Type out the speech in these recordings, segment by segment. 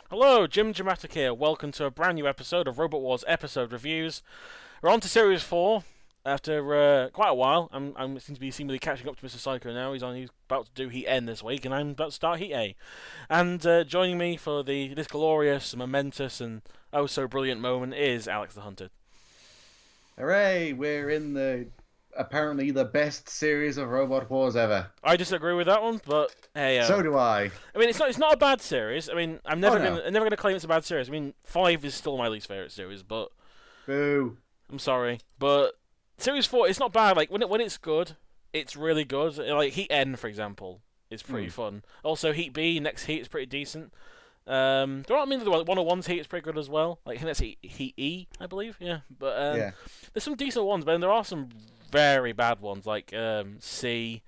Hello, Jimjamatic here. Welcome to a brand new episode of Robot Wars episode reviews. We're on to Series 4 after quite a while. I'm seem to be seemingly catching up to Mr. Psycho now. He's about to do Heat N this week, and I'm about to start Heat A. And joining me for this glorious, momentous, and oh so brilliant moment is Alexthehunted. Hooray! We're in the apparently the best series of Robot Wars ever. I disagree with that one, but hey. So do I. I mean, it's not a bad series. I mean, I'm never no. gonna claim it's a bad series. I mean, 5 is still my least favorite series, but Boo. I'm sorry, but Series 4, it's not bad. Like when it's good, it's really good. Like Heat N, for example, is pretty fun. Also, Heat B, next Heat is pretty decent. There aren't many the 101's Heat is pretty good as well. Like I think that's Heat E, I believe. Yeah, but Yeah. there's some decent ones, but then there are some very bad ones like C,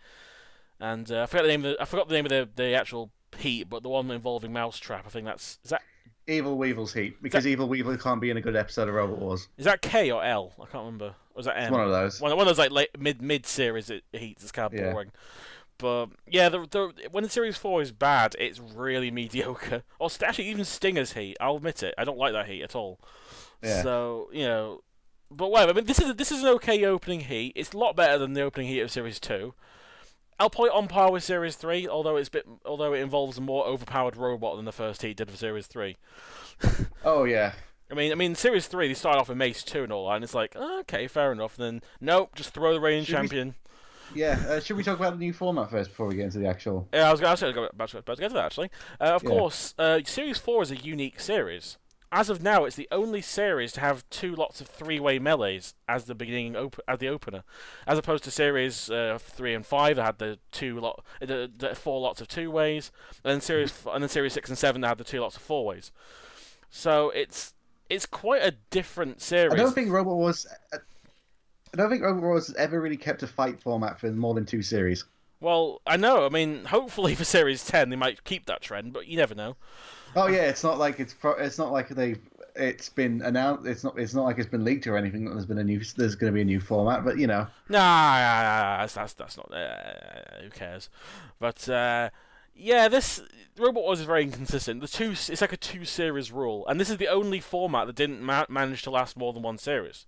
and I forgot the name of the actual Heat, but the one involving Mousetrap. I think is that Evil Weevil's Heat, because Evil Weevil can't be in a good episode of Robot Wars. is that K or L? I can't remember. Or was that M? It's one of those. One of those like late, mid series Heats. It's kind of boring. But yeah, when the Series 4 is bad, it's really mediocre. Or actually, even Stinger's Heat, I'll admit it. I don't like that Heat at all. Yeah. So, but whatever. I mean, this is an okay opening Heat. It's a lot better than the opening Heat of Series 2. I'll put it on par with Series 3, although it involves a more overpowered robot than the first Heat did for Series 3. Oh yeah. I mean, Series 3, they started off with Mace 2 and all that, and it's like, okay, fair enough. And then, nope, just throw the reigning champion. Should we talk about the new format first before we get into the actual? Yeah, I was about to get to that, actually. Of course, Series 4 is a unique series. As of now, it's the only series to have 2 lots of 3-way melees as the as the opener, as opposed to Series 3 and 5 that had the 4 lots of 2 ways, and then Series 6 and 7 that had the 2 lots of 4 ways. So it's quite a different series. I don't think Robot Wars has ever really kept a fight format for more than 2 series. Well, I know. I mean, hopefully for Series 10 they might keep that trend, but you never know. Oh yeah, it's not like it's been announced. It's not like it's been leaked or anything that there's going to be a new format. But you know, Nah, that's not. Who cares? But this Robot Wars is very inconsistent. It's like a 2-series rule, and this is the only format that didn't manage to last more than 1 series.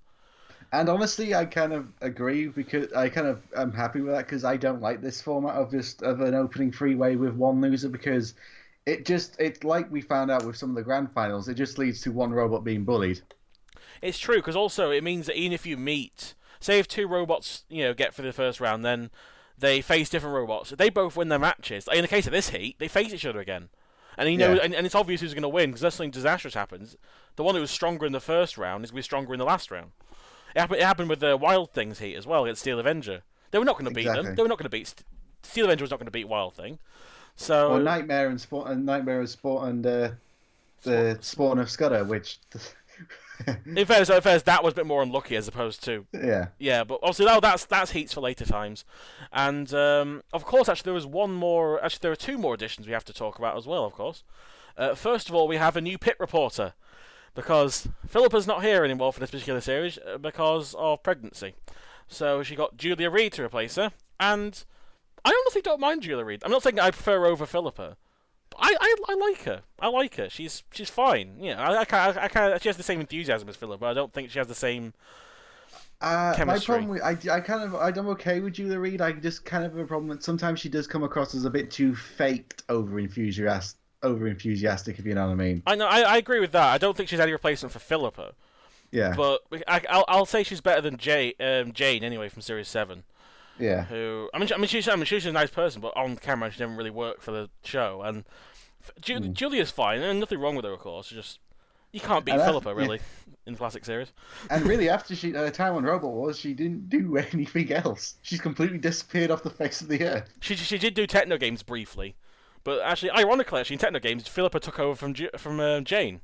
And honestly, I kind of agree because I'm happy with that because I don't like this format of an opening 3-way with 1 loser because it's like we found out with some of the grand finals. It just leads to 1 robot being bullied. It's true because also it means that even if you meet, say, if 2 robots get for the first round, then they face different robots. If they both win their matches, like in the case of this Heat, they face each other again. And and it's obvious who's going to win because unless something disastrous happens, the one who was stronger in the first round is going to be stronger in the last round. It happened with the Wild Things Heat as well against Steel Avenger. They were not going to beat them. They were not going to beat Steel Avenger was not going to beat Wild Thing. So Nightmare and the Spawn of Scudder, which in fairness, that was a bit more unlucky as opposed to yeah. But obviously that's Heats for later times, and of course actually there was one more. Actually, there are 2 more additions we have to talk about as well. Of course, first of all we have a new pit reporter. Because Philippa's not here anymore for this particular series because of pregnancy. So she got Julia Reed to replace her, and I honestly don't mind Julia Reed. I'm not saying I prefer her over Philippa, but I like her. I like her. She's fine. You know, I she has the same enthusiasm as Philippa. I don't think she has the same chemistry. My problem with I'm okay with Julia Reed. I just kind of have a problem that sometimes she does come across as a bit too faked, over enthusiastic, if you know what I mean. I know. I agree with that. I don't think she's any replacement for Philippa. Yeah. But I'll say she's better than Jane anyway from Series 7. Yeah. She's a nice person, but on camera she didn't really work for the show. And Julia's fine, and nothing wrong with her, of course. You can't beat Philippa really in the classic series. And really, after her time on Robot Wars, she didn't do anything else. She's completely disappeared off the face of the earth. She did do Techno Games briefly. But actually, ironically, in Techno Games, Philippa took over from Jane,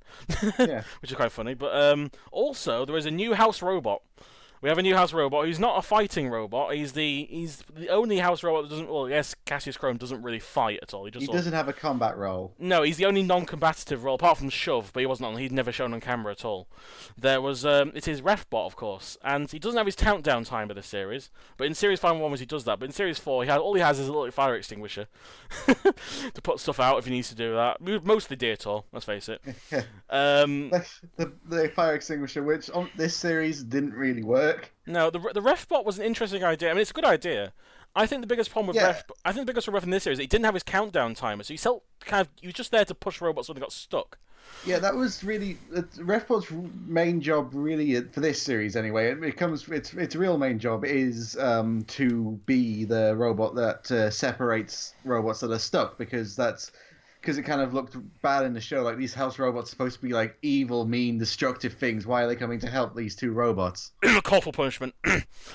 Yeah. which is quite funny. But also, there is a new house robot, We have a new house robot who's not a fighting robot. He's the only house robot that doesn't. Well, yes, Cassius Chrome doesn't really fight at all. He doesn't have a combat role. No, he's the only non-combative role apart from Shove, but he wasn't on. He'd never shown on camera at all. There was it's his ref bot, of course, and he doesn't have his countdown timer this series. But in Series 5 and 1 he does that. But in Series 4, all he has is a little fire extinguisher to put stuff out if he needs to do that. Mostly Deertor, let's face it. The fire extinguisher, which on this series didn't really work. No, the ref bot was an interesting idea. I mean, it's a good idea. I think the biggest problem with I think the biggest problem with ref in this series is he didn't have his countdown timer, so he was just there to push robots when they got stuck. Yeah, that was really Refbot's main job, really, for this series anyway. Its real main job is to be the robot that separates robots that are stuck, because it kind of looked bad in the show. Like, these house robots are supposed to be like evil, mean, destructive things. Why are they coming to help these two robots? Call for punishment.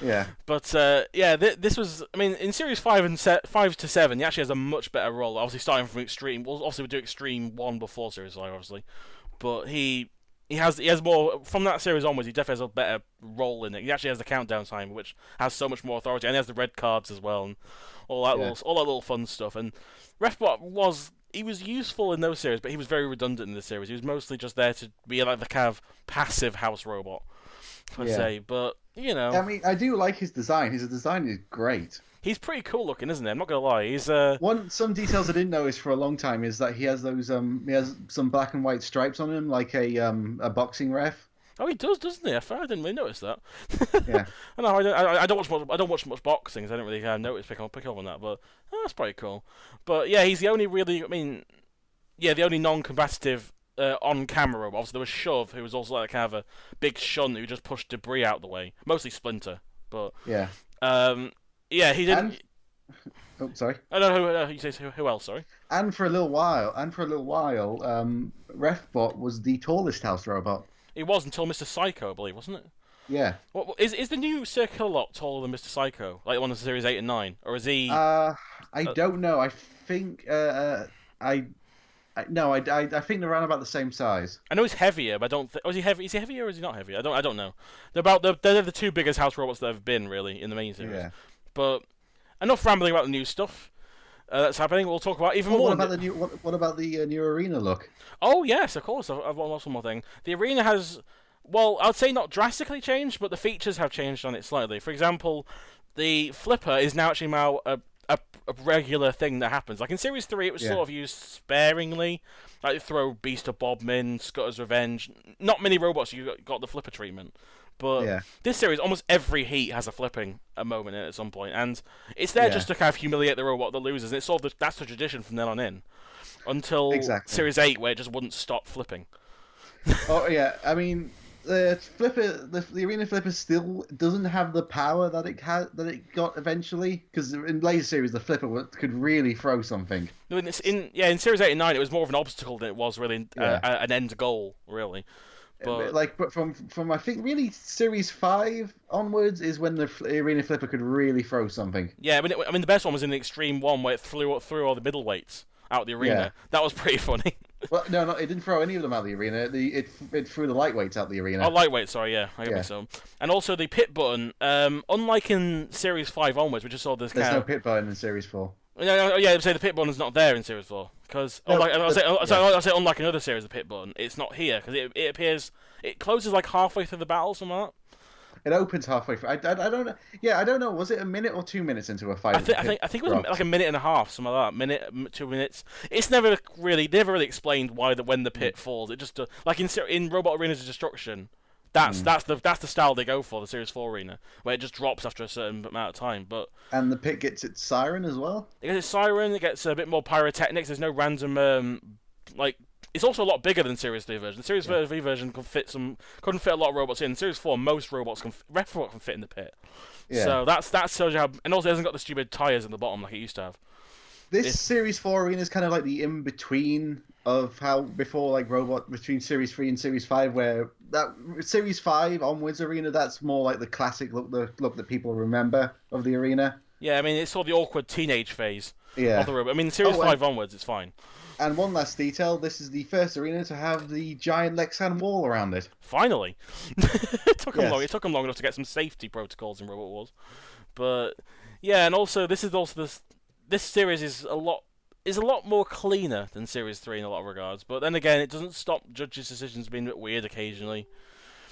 Yeah. But this was. I mean, in Series 5 and 5 to 7, he actually has a much better role. Obviously, starting from Extreme. Well, obviously, we do Extreme 1 before Series 5, obviously. But he has more from that series onwards. He definitely has a better role in it. He actually has the countdown timer, which has so much more authority, and he has the red cards as well, and all that little fun stuff. And Refbot was useful in those series, but he was very redundant in this series. He was mostly just there to be like the kind of passive house robot, I'd say. But you know, I mean, I do like his design. His design is great. He's pretty cool looking, isn't he? I'm not gonna lie. He's some details I didn't notice for a long time is that he has some black and white stripes on him, like a boxing ref. Oh, he does, doesn't he? I didn't really notice that. Yeah. I don't watch much boxing, so I don't really pick up on that. But that's pretty cool. But yeah, he's the only really. I mean, the only non-combative on-camera robot. Obviously, there was Shove, who was also like kind of a big shunt who just pushed debris out of the way, mostly Splinter. But yeah. He didn't. Oh, sorry. I don't know who you say. Who else? Sorry. And for a little while, Refbot was the tallest house robot. It was until Mr. Psycho, I believe, wasn't it? Yeah. Is the new Circular Lot taller than Mr. Psycho, like the one in Series 8 and 9, or is he? I don't know. I think I think they're around about the same size. I know he's heavier, but I don't think. Oh, is he heavy? Is he heavier or is he not heavier? I don't know. They're the two biggest house robots that have been really in the main series. Yeah. But enough rambling about the new stuff that's happening. We'll talk about even more. What about the new arena look? Oh yes, of course. I've lost one more thing. The arena has, well, I'd say not drastically changed, but the features have changed on it slightly. For example, the flipper is now actually a regular thing that happens. Like in Series 3, it was sort of used sparingly. Like you throw Beast of Bodmin, Scutter's Revenge. Not many robots you got the flipper treatment. But this series, almost every heat has a flipping moment in it at some point, and it's there just to kind of humiliate the robot that loses. And it's sort of that's the tradition from then on in, until Series 8, where it just wouldn't stop flipping. Oh yeah, I mean the arena flipper still doesn't have the power that it got eventually, because in later series the flipper could really throw something. No, in Series 8 and 9 it was more of an obstacle than it was really an end goal really. But from I think really Series 5 onwards is when the arena flipper could really throw something. Yeah, I mean the best one was in the Extreme 1 where it threw all the middleweights out the arena. Yeah. That was pretty funny. Well, no, it didn't throw any of them out of the arena. It threw the lightweights out the arena. Oh, lightweight, sorry, yeah. I get so. And also the pit button, unlike in Series 5 onwards, we just saw this There's no pit button in Series 4. Yeah, I'd say the pit button is not there in Series 4. Because, I'll say unlike another series, the pit button, it's not here. Because it appears, it closes like halfway through the battle, something like that. It opens halfway through. I don't know. Yeah, I don't know. Was it a minute or 2 minutes into a fight? I think it was like a minute and a half, something like that. Minute, 2 minutes. It's never really explained when the pit falls. It just like in Robot Arenas of Destruction. That's the style they go for, the Series 4 arena, where it just drops after a certain amount of time. And the pit gets its siren as well. It gets its siren. It gets a bit more pyrotechnics. There's no random It's also a lot bigger than Series 3 version. The Series 3 version couldn't fit a lot of robots in. Series 4, most robots can fit in the pit. Yeah. So that shows you how. And also, it hasn't got the stupid tires in the bottom like it used to have. This Series 4 arena is kind of like the in between of how before, like Robot between Series 3 and Series 5, where that Series 5 onwards arena, that's more like the classic look that people remember of the arena. Yeah, I mean it's sort of the awkward teenage phase of the robot. I mean Series 5 onwards, it's fine. And one last detail, this is the first arena to have the giant Lexan wall around it. Finally. It took them long. It took them long enough to get some safety protocols in Robot Wars. But yeah, and also this series is a lot more cleaner than Series 3 in a lot of regards. But then again, it doesn't stop judges' decisions being a bit weird occasionally.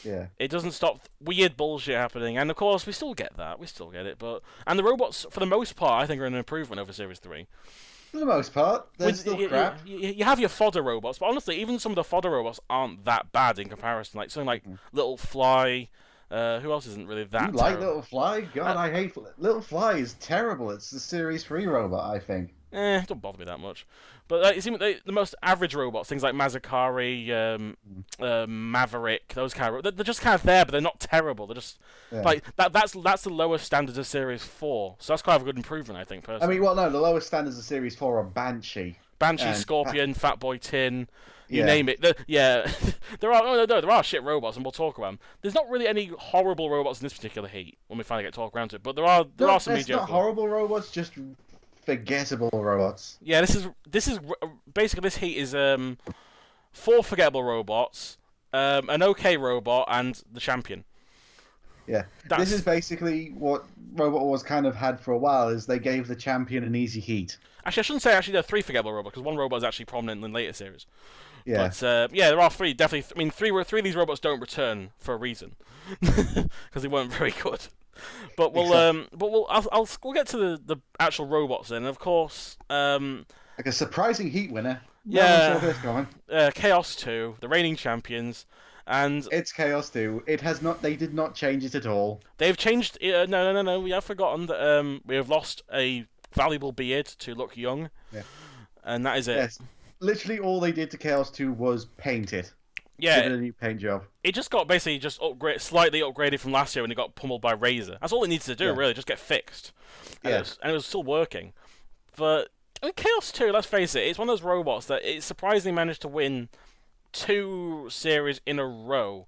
Yeah. It doesn't stop weird bullshit happening, and of course we still get that. We still get it, and the robots, for the most part, I think are an improvement over Series 3. For the most part, they're still crap. You have your fodder robots, but honestly, even some of the fodder robots aren't that bad in comparison. Like something like Little Fly. Who else isn't really that? You like Little Fly? God, I hate Little Fly. Is terrible. It's the Series 3 robot, I think. Don't bother me that much. But it seems the most average robots, things like Mazakari, Maverick, those kind of they're just kind of there, but they're not terrible. They're just like that's the lowest standards of Series 4, so that's quite a good improvement, I think. Personally, I mean, well, no, the lowest standards of Series 4 are Banshee, Scorpion, Fatboy Tin. You name it. There are shit robots, and we'll talk about them. There's not really any horrible robots in this particular heat when we finally get to talk around to it, but there are some mediocre. Not horrible robots, just forgettable robots. Yeah, this is basically this heat is 4 forgettable robots, an okay robot, and the champion. Yeah, this is basically what Robot Wars kind of had for a while. Is they gave the champion an easy heat. Actually, I shouldn't say there are 3 forgettable robots because one robot is actually prominent in later series. Yeah. But there are 3 definitely. I mean, three of these robots don't return for a reason because they weren't very good. But we'll get to the actual robots then. Of course, like a surprising heat winner. Yeah. No one saw this coming. Chaos 2, the reigning champions, and it's Chaos 2. It has not. They did not change it at all. They've changed. No. We have forgotten that we have lost a valuable beard to look young. Yeah. And that is it. Yes. Literally all they did to Chaos 2 was paint it. Yeah. Give it a new paint job. It just got basically slightly upgraded from last year when it got pummeled by Razor. That's all it needs to do, really, just get fixed. And it was still working. But I mean, Chaos 2, let's face it, it's one of those robots that it surprisingly managed to win 2 series in a row.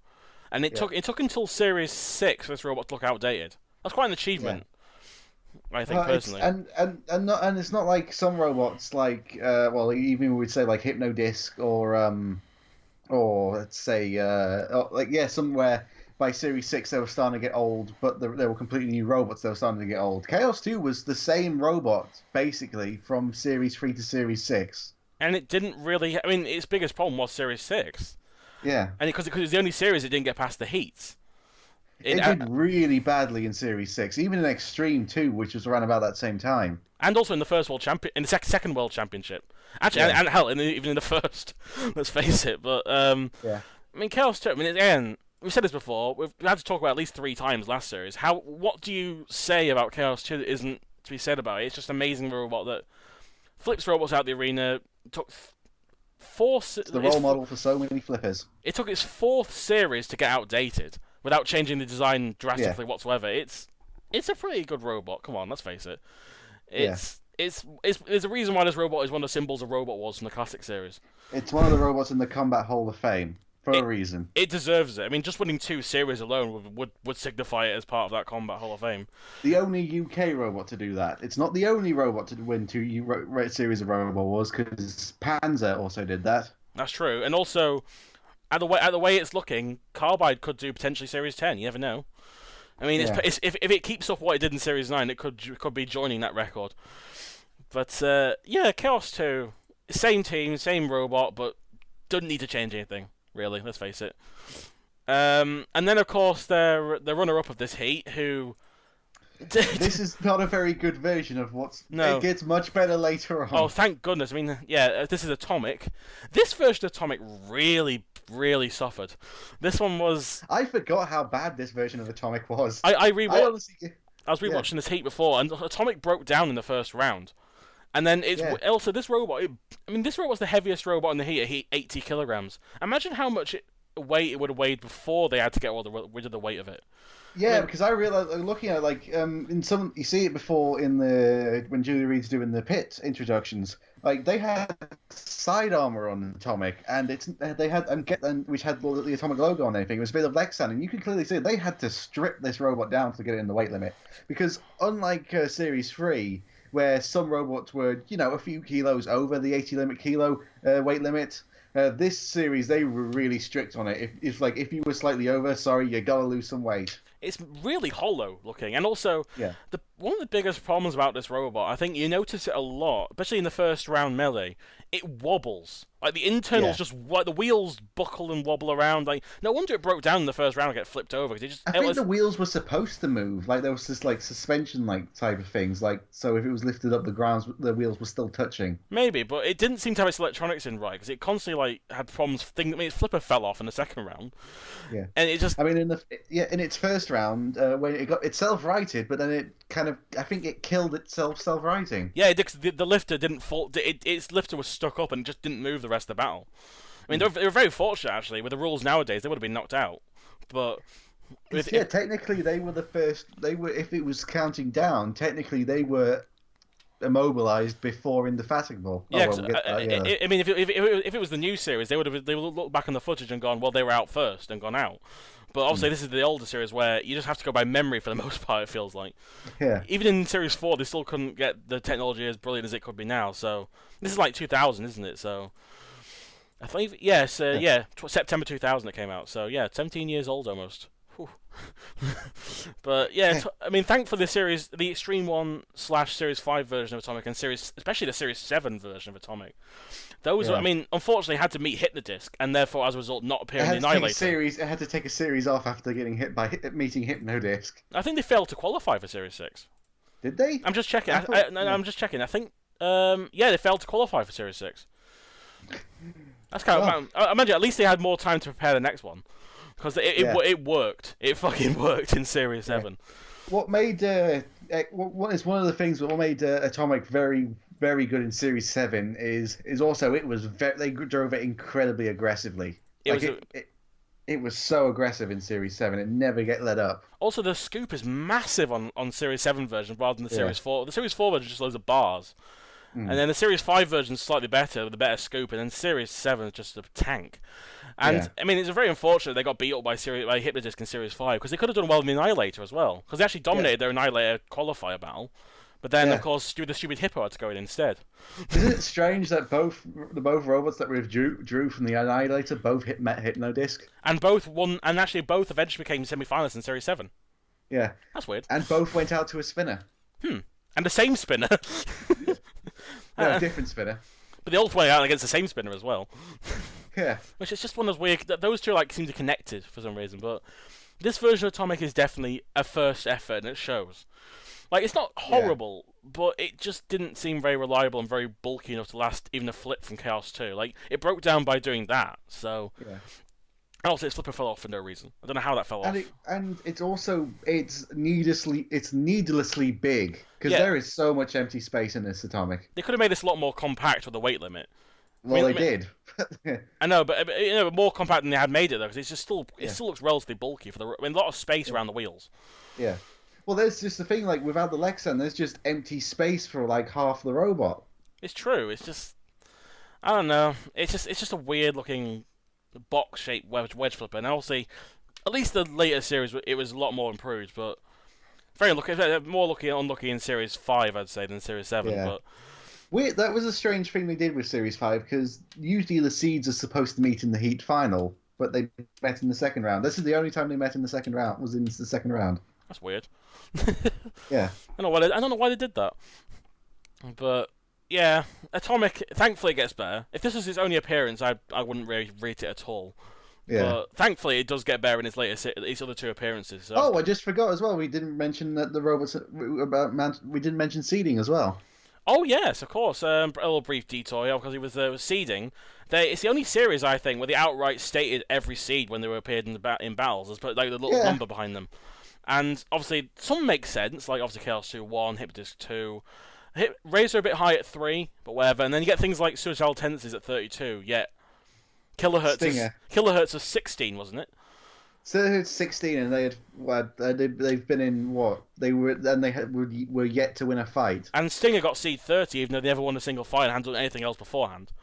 And it took until Series 6 for this robot to look outdated. That's quite an achievement. I think personally, and it's not like some robots like even we would say like Hypnodisc or let's say somewhere by Series 6 they were starting to get old, but they were completely new robots. They were starting to get old. Chaos 2 was the same robot basically from Series 3 to Series 6, and it didn't really. I mean, its biggest problem was Series 6. Yeah, and because it was the only series it didn't get past the heats. It did really badly in Series 6, even in Extreme 2, which was around about that same time. And also in the first World Champion, in the second World Championship. Actually, and hell, even in the first. Let's face it. But I mean, Chaos 2. I mean, again, we've said this before. We've had to talk about at least 3 times last series. What do you say about Chaos 2 that isn't to be said about it? It's just an amazing robot that flips robots out the arena. Took 4. It's the role model for so many flippers. It took its 4th series to get outdated without changing the design drastically whatsoever. It's a pretty good robot. Come on, let's face it. There's a reason why this robot is one of the symbols of Robot Wars from the classic series. It's one of the robots in the Combat Hall of Fame for a reason. It deserves it. I mean, just winning 2 series alone would signify it as part of that Combat Hall of Fame. The only UK robot to do that. It's not the only robot to win 2 series of Robot Wars because Panzer also did that. That's true, and also. At the way it's looking, Carbide could do potentially Series 10. You never know. I mean, if it keeps up what it did in Series 9, it could be joining that record. But Chaos 2, same team, same robot, but doesn't need to change anything really. Let's face it. And then of course the runner-up of this heat, who. This is not a very good version of what's. No. It gets much better later on. Oh, thank goodness! I mean, this is Atomic. This version of Atomic really suffered. This one was. I forgot how bad this version of Atomic was. I was rewatching this heat before, and Atomic broke down in the first round. And then also this robot. This robot's the heaviest robot in the heat. It hit 80 kilograms. Imagine how much weight it would have weighed before they had to get rid of the weight of it. Yeah, because I realized looking at it, in some you see it before when Julie Reed's doing the pit introductions, they had side armor on Atomic, and they had which had the Atomic logo on anything. It was a bit of Lexan, and you can clearly see they had to strip this robot down to get it in the weight limit because unlike Series 3, where some robots were, a few kilos over the 80 kilo weight limit. This series, they were really strict on it. If you were slightly over, sorry, you gotta lose some weight. It's really hollow looking, and also one of the biggest problems about this robot, I think you notice it a lot, especially in the first round melee. It wobbles. Like the internals just the wheels buckle and wobble around. Like no wonder it broke down in the first round and get flipped over because I think the wheels were supposed to move. Like there was this like suspension like type of things. Like so if it was lifted up, the wheels were still touching. Maybe, but it didn't seem to have its electronics in right because it constantly like had problems. Its flipper fell off in the second round. Yeah, and it just. I mean, in its first round when it got itself righted, but then it kind of I think it killed itself self-righting. Yeah, the lifter didn't fall. Its lifter was stuck up and just didn't move the rest of the battle. I mean, they were very fortunate actually. With the rules nowadays, they would have been knocked out. But technically, they were the first. They were, if it was counting down, technically they were immobilized before indefatigable. Yeah, I mean, if it was the new series, they would look back on the footage and gone, well, they were out first and gone out. But obviously, this is the older series where you just have to go by memory for the most part. It feels like. Yeah. Even in Series 4, they still couldn't get the technology as brilliant as it could be now. So this is like 2000, isn't it? So I think September 2000 it came out. So yeah, 17 years old almost. But yeah, I mean, thankfully the Extreme 1/Series 5 version of Atomic and especially the Series 7 version of Atomic, those I mean, unfortunately had to meet Hypnodisc and therefore as a result not appear in the Annihilator. It had to take a series off after getting hit by meeting Hypnodisc. I think they failed to qualify for Series 6. Did they? I'm just checking. I'm just checking. I think they failed to qualify for Series 6. That's kind of I imagine at least they had more time to prepare the next one. Because it worked. It fucking worked in Series 7. What made it's one of the things that made Atomic very, very good in Series 7 is also they drove it incredibly aggressively. It was so aggressive in Series 7. It never get let up. Also, the scoop is massive on Series 7 version rather than the Series 4. The Series 4 version is just loads of bars. And then the Series 5 version is slightly better with a better scoop, and then Series 7 is just a tank. And I mean, it's very unfortunate they got beat up by Hypnodisc in Series 5 because they could have done well in the Annihilator as well because they actually dominated their Annihilator qualifier battle, but then of course the stupid Hippo had to go in instead. Isn't it strange that both robots that we drew from the Annihilator both met Hypnodisc and both won, and actually both eventually became semi-finalists in Series 7. Yeah, that's weird. And both went out to a spinner. And the same spinner. No, different spinner. But they all went out against the same spinner as well. Yeah. Which is just one of those weird. Those two seem to connected for some reason, but this version of Atomic is definitely a first effort, and it shows. Like it's not horrible, but it just didn't seem very reliable and very bulky enough to last even a flip from Chaos 2. Like it broke down by doing that. So. Yeah. And also, its flipper fell off for no reason. I don't know how that fell off. And it's needlessly big because there is so much empty space in this Atomic. They could have made this a lot more compact with the weight limit. Well, they did. I know, but more compact than they had made it though, because it still looks relatively bulky for a lot of space around the wheels. Yeah. Well, there's just the thing, like without the Lexan, there's just empty space for like half the robot. It's true. It's just, I don't know. It's just a weird looking box-shaped wedge flipper, and obviously, at least the later series, it was a lot more improved, but more unlucky in Series 5, I'd say, than Series 7. Yeah. But that was a strange thing they did with Series 5, because usually the seeds are supposed to meet in the heat final, but they met in the second round. This is the only time they met in the second round, was in the second round. That's weird. Yeah. I don't know why they did that. But yeah, Atomic, thankfully it gets better. If this was his only appearance, I wouldn't really rate it at all. Yeah. But thankfully it does get better in his other two appearances. So I just forgot as well. We didn't mention that the robots we didn't mention seeding as well. Oh yes, of course. A little brief detour because he was seeding. It's the only series I think where they outright stated every seed when they were appeared in battles. There's put like the little number behind them, and obviously some make sense. Like obviously Chaos 2 1, Hypnodisc 2. Razor a bit high at 3, but whatever. And then you get things like Suicidal Tendencies at 32. Yet Kilohertz was 16, wasn't it? So it's 16, and they've been in what were yet to win a fight. And Stinger got seed 30, even though they never won a single fight and hadn't done anything else beforehand.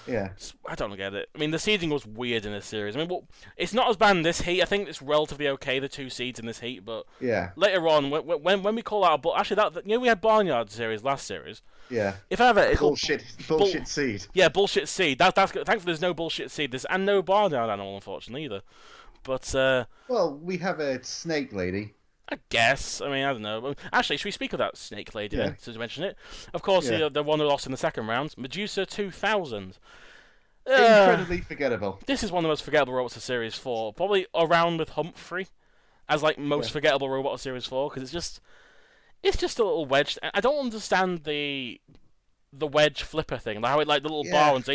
Yeah. I don't get it. I mean, the seeding was weird in this series. I mean, it's not as bad in this heat. I think it's relatively okay, the 2 seeds in this heat, but later on, when we call out actually, we had Barnyard series last series. Yeah. If ever, bullshit seed. Yeah, bullshit seed. That's thankfully there's no bullshit seed. And no Barnyard animal, unfortunately, either. But well, we have a snake lady. I guess. I mean, I don't know. Actually, should we speak of that snake lady then, since you mention it? Of course, the one who lost in the second round, Medusa 2000. Incredibly forgettable. This is one of the most forgettable robots of Series 4. Probably around with Humphrey as like most forgettable robot of Series 4, because it's just a little wedge. I don't understand the wedge flipper thing. Like how it, like the little bar and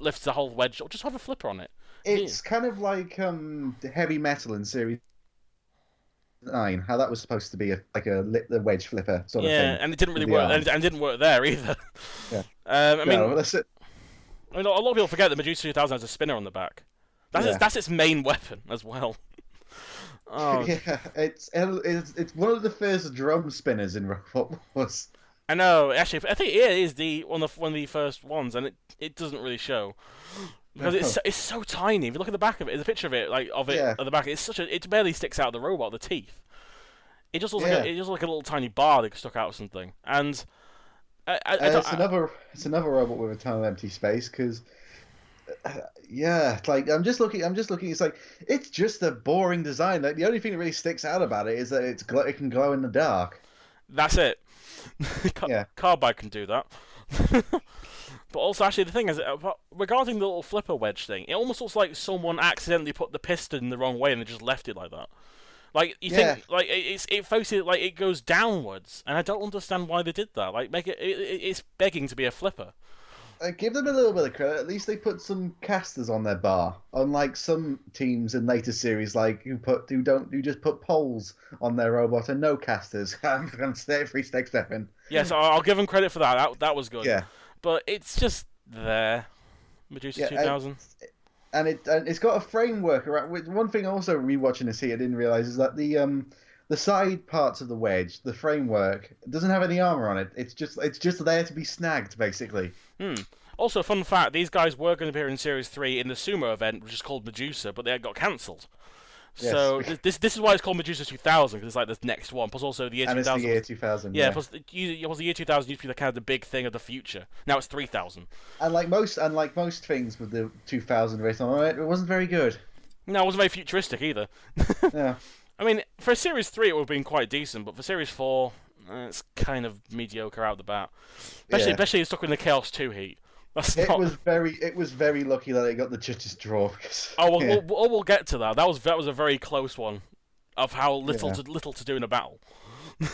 lifts the whole wedge. Or just have a flipper on it. It's kind of like heavy metal in Series 9. How that was supposed to be the wedge flipper sort of thing. Yeah, and it didn't really work. And it didn't work there either. Yeah. I mean, no, that's it. I mean, a lot of people forget that Medusa 2000 has a spinner on the back. That's its main weapon as well. Oh. Yeah, it's one of the first drum spinners in Robot Wars. I know. Actually, I think it is one of the first ones, and it doesn't really show because it's so tiny. If you look at the back of it, there's a picture of it at the back. It barely sticks out of the robot. The teeth. It just looks like a little tiny bar that stuck out of something. And it's another robot with a ton of empty space because. Like I'm just looking. It's just a boring design. Like the only thing that really sticks out about it is that it can glow in the dark. That's it. Carbide can do that. But also, actually, the thing is, regarding the little flipper wedge thing, it almost looks like someone accidentally put the piston in the wrong way and they just left it like that. Like you think, like it focuses, like it goes downwards, and I don't understand why they did that. Like it's begging to be a flipper. Give them a little bit of credit. At least they put some casters on their bar, unlike some teams in later series, like who just put poles on their robot and no casters. I'm free stake stepping. Yes, I'll give them credit for that. That was good. Yeah, but it's just there, Medusa 2000, and it's got a framework around. One thing also rewatching this here, I didn't realize is that the side parts of the wedge, the framework, doesn't have any armor on it. It's just there to be snagged, basically. Also, fun fact: these guys were going to appear in Series 3 in the Sumo event, which is called Medusa, but they got cancelled. Yes. So this is why it's called Medusa 2000, because it's like the next one. Plus, also the year 2000. And it's the year 2000. Yeah. Plus, the year 2000 used to be kind of the big thing of the future. Now it's 3000. And like most things with the 2000 written on it, it wasn't very good. No, it wasn't very futuristic either. Yeah. I mean, for Series 3 it would have been quite decent, but for Series 4, it's kind of mediocre out the bat. Especially stuck in the Chaos 2 heat. It was very lucky that it got the judge's draw. We'll get to that. That was a very close one of how little to do in a battle.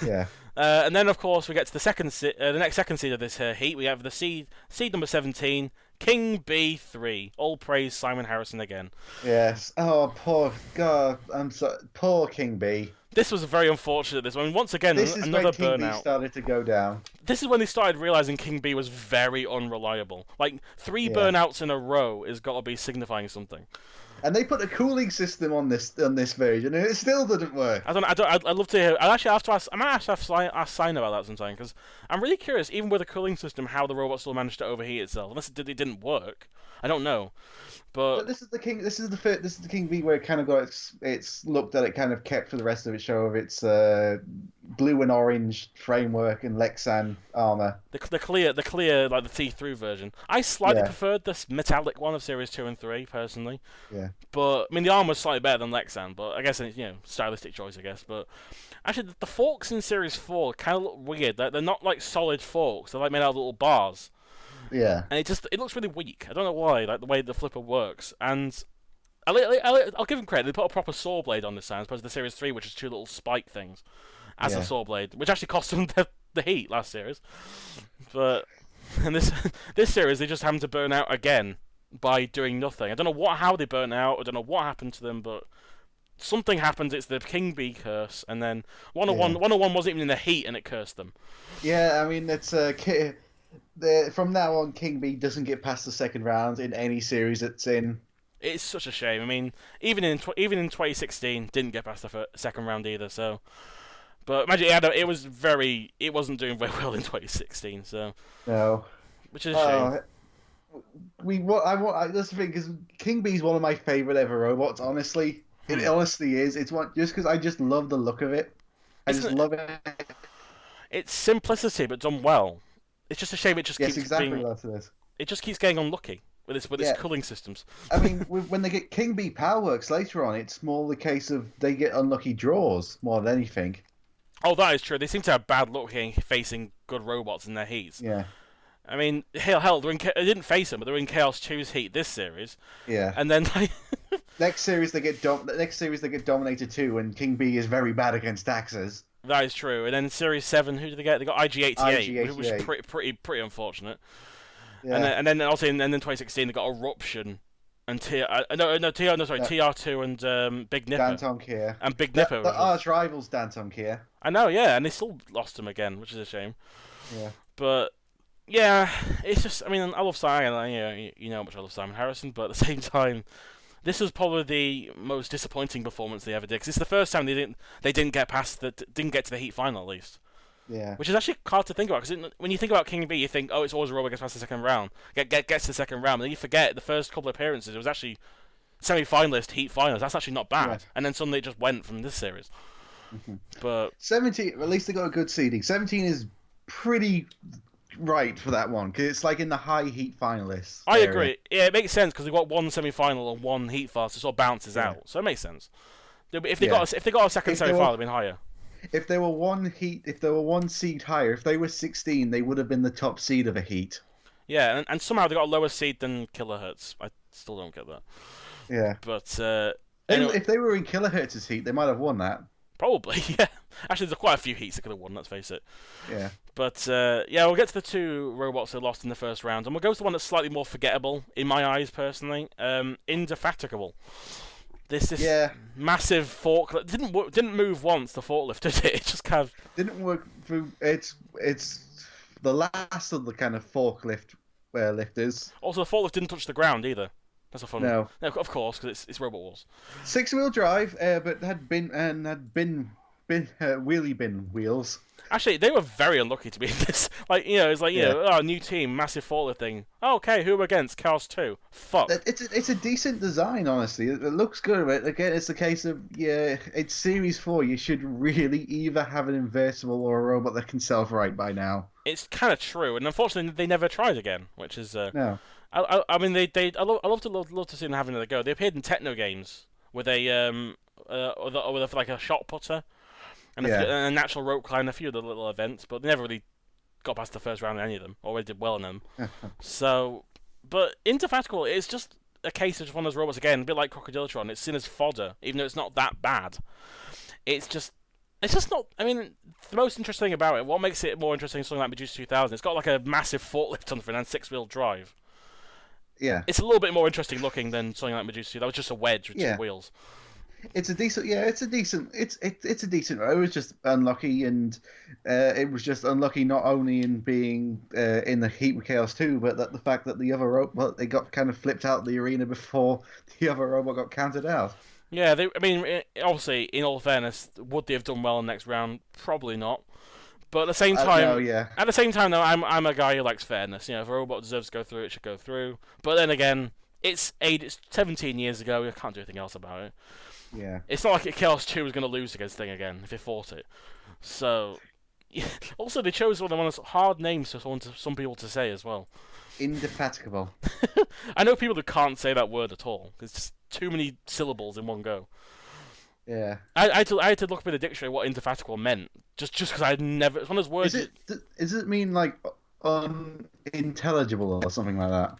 Yeah. And then of course we get to the next second seed of this heat. We have the seed number 17, King B3. All praise Simon Harrison again. Yes. Oh, poor God. I'm so poor King B. This was very unfortunate. This one, once again, this is another when King burnout. B started to go down. This is when they started realizing King B was very unreliable. Like 3 burnouts in a row has got to be signifying something. And they put a cooling system on this version, and it still didn't work. I'd love to hear. I might have to ask Sign about that sometime, because I'm really curious, even with a cooling system, how the robot still managed to overheat itself. Unless it didn't work, I don't know. But this is the King. This is the King B where it kind of got its look that it kind of kept for the rest of its show of its blue and orange framework and Lexan armor. The clear like the see-through version. I slightly preferred this metallic one of Series 2 and 3 personally. Yeah. But I mean the armor's slightly better than Lexan, but I guess it's stylistic choice I guess. But actually the forks in Series 4 kind of look weird. They're not like solid forks. They're like made out of little bars. Yeah. And it looks really weak. I don't know why, like the way the flipper works. And I'll give them credit. They put a proper saw blade on this side, as opposed to the Series 3, which is 2 little spike things as a saw blade, which actually cost them the heat last series. But in this series, they just happened to burn out again by doing nothing. I don't know how they burnt out. I don't know what happened to them, but something happened. It's the King Bee curse, and then 101 wasn't even in the heat, and it cursed them. Yeah, I mean it's from now on, King Bee doesn't get past the second round in any series it's in. It's such a shame. I mean, even in 2016, didn't get past the second round either. So, but imagine it wasn't doing very well in 2016. So, no, which is a shame. That's the thing, because King Bee's one of my favorite ever robots. Honestly, it honestly is. It's one just because I just love the look of it. I just love it. It's simplicity, but done well. It's just a shame it just keeps exactly being. It just keeps getting unlucky with its cooling systems. I mean, when they get King Bee Powerworks later on, it's more the case of they get unlucky draws more than anything. Oh, that is true. They seem to have bad luck facing good robots in their heats. Yeah. I mean, hell, they didn't face them, but they're in Chaos 2's heat this series. Yeah. And then next series they get dominated too, and King Bee is very bad against Axes. That is true. And then Series 7, who did they get? They got IG-88, which was pretty unfortunate. Yeah. And then also in 2016 they got Eruption and TR2 and Big Nipper. Danton Kier. And Big Nipper. The arch rivals Danton Kier. I know, yeah, and they still lost him again, which is a shame. Yeah. But yeah, it's just, I mean, I love Simon, you know how much I love Simon Harrison, but at the same time, this was probably the most disappointing performance they ever did, because it's the first time they didn't get to the heat final at least. Yeah. Which is actually hard to think about, because when you think about King Bee, you think, oh, it's always a robot gets past the second round, gets to the second round, and then you forget the first couple of appearances, it was actually semi-finalist, heat finals. That's actually not bad. Yeah. And then suddenly it just went from this series. Mm-hmm. But 17, at least they got a good seeding. 17 is pretty right for that one, because it's like in the high heat finalists. I agree. Yeah, it makes sense, because they've got one semi-final and one heat final, so it sort of bounces out. So it makes sense. If they got a second semi-final, they'd been higher. If they were one seed higher, if they were 16, they would have been the top seed of a heat. Yeah, and somehow they got a lower seed than Kilohertz. I still don't get that. Yeah. But anyway, if they were in Kilohertz's heat, they might have won that. Probably, yeah. Actually, there's quite a few heats that could have won, let's face it. Yeah. But, we'll get to the two robots that lost in the first round, and we'll go to the one that's slightly more forgettable, in my eyes, personally. Indefatigable. This massive forklift didn't move once. The forklift did it? It just kind of didn't work through. It's the last of the kind of forklift lifters. Also, the forklift didn't touch the ground either. That's a fun. No, of course, because it's Robot Wars. 6-wheel drive, but had been wheelie bin wheels. Actually, they were very unlucky to be in this. New team, massive forklift thing. Oh, okay, who are we against? Chaos 2. Fuck. It's a decent design, honestly. It looks good. But again, it's a case of, it's Series 4. You should really either have an invertible or a robot that can self-right by now. It's kind of true, and unfortunately, they never tried again, which is... No. I mean, I love to see them having another go. They appeared in Techno Games with with like a shot putter. And a natural rope climb, a few of the little events, but they never really got past the first round in any of them, or they did well in them. So, but Indefatigable is just a case of just one of those robots, again, a bit like Crocodilatron. It's seen as fodder, even though it's not that bad. It's just not, I mean, the most interesting thing about it, what makes it more interesting than something like Medusa 2000, it's got like a massive forklift on the front and 6-wheel drive. Yeah. It's a little bit more interesting looking than something like Medusa. That was just a wedge with 2 wheels. It's a decent. It's a decent. It was just unlucky, and it was just unlucky not only in being in the heat with Chaos 2, but that the fact that the other robot they got kind of flipped out of the arena before the other robot got counted out. Yeah, obviously, in all fairness, would they have done well in the next round? Probably not. But at the same time, At the same time, though, I'm a guy who likes fairness. You know, if a robot deserves to go through, it should go through. But then again, it's 17 years ago. You can't do anything else about it. Yeah. It's not like Chaos 2 was going to lose against Thing again if they fought it. So, also they chose one of the hard names for some people to say as well. Indefatigable. I know people who can't say that word at all. There's just too many syllables in one go. Yeah. I had to look up in the dictionary what indefatigable meant, just because I'd never. It's one of those words. Does it mean like unintelligible or something like that?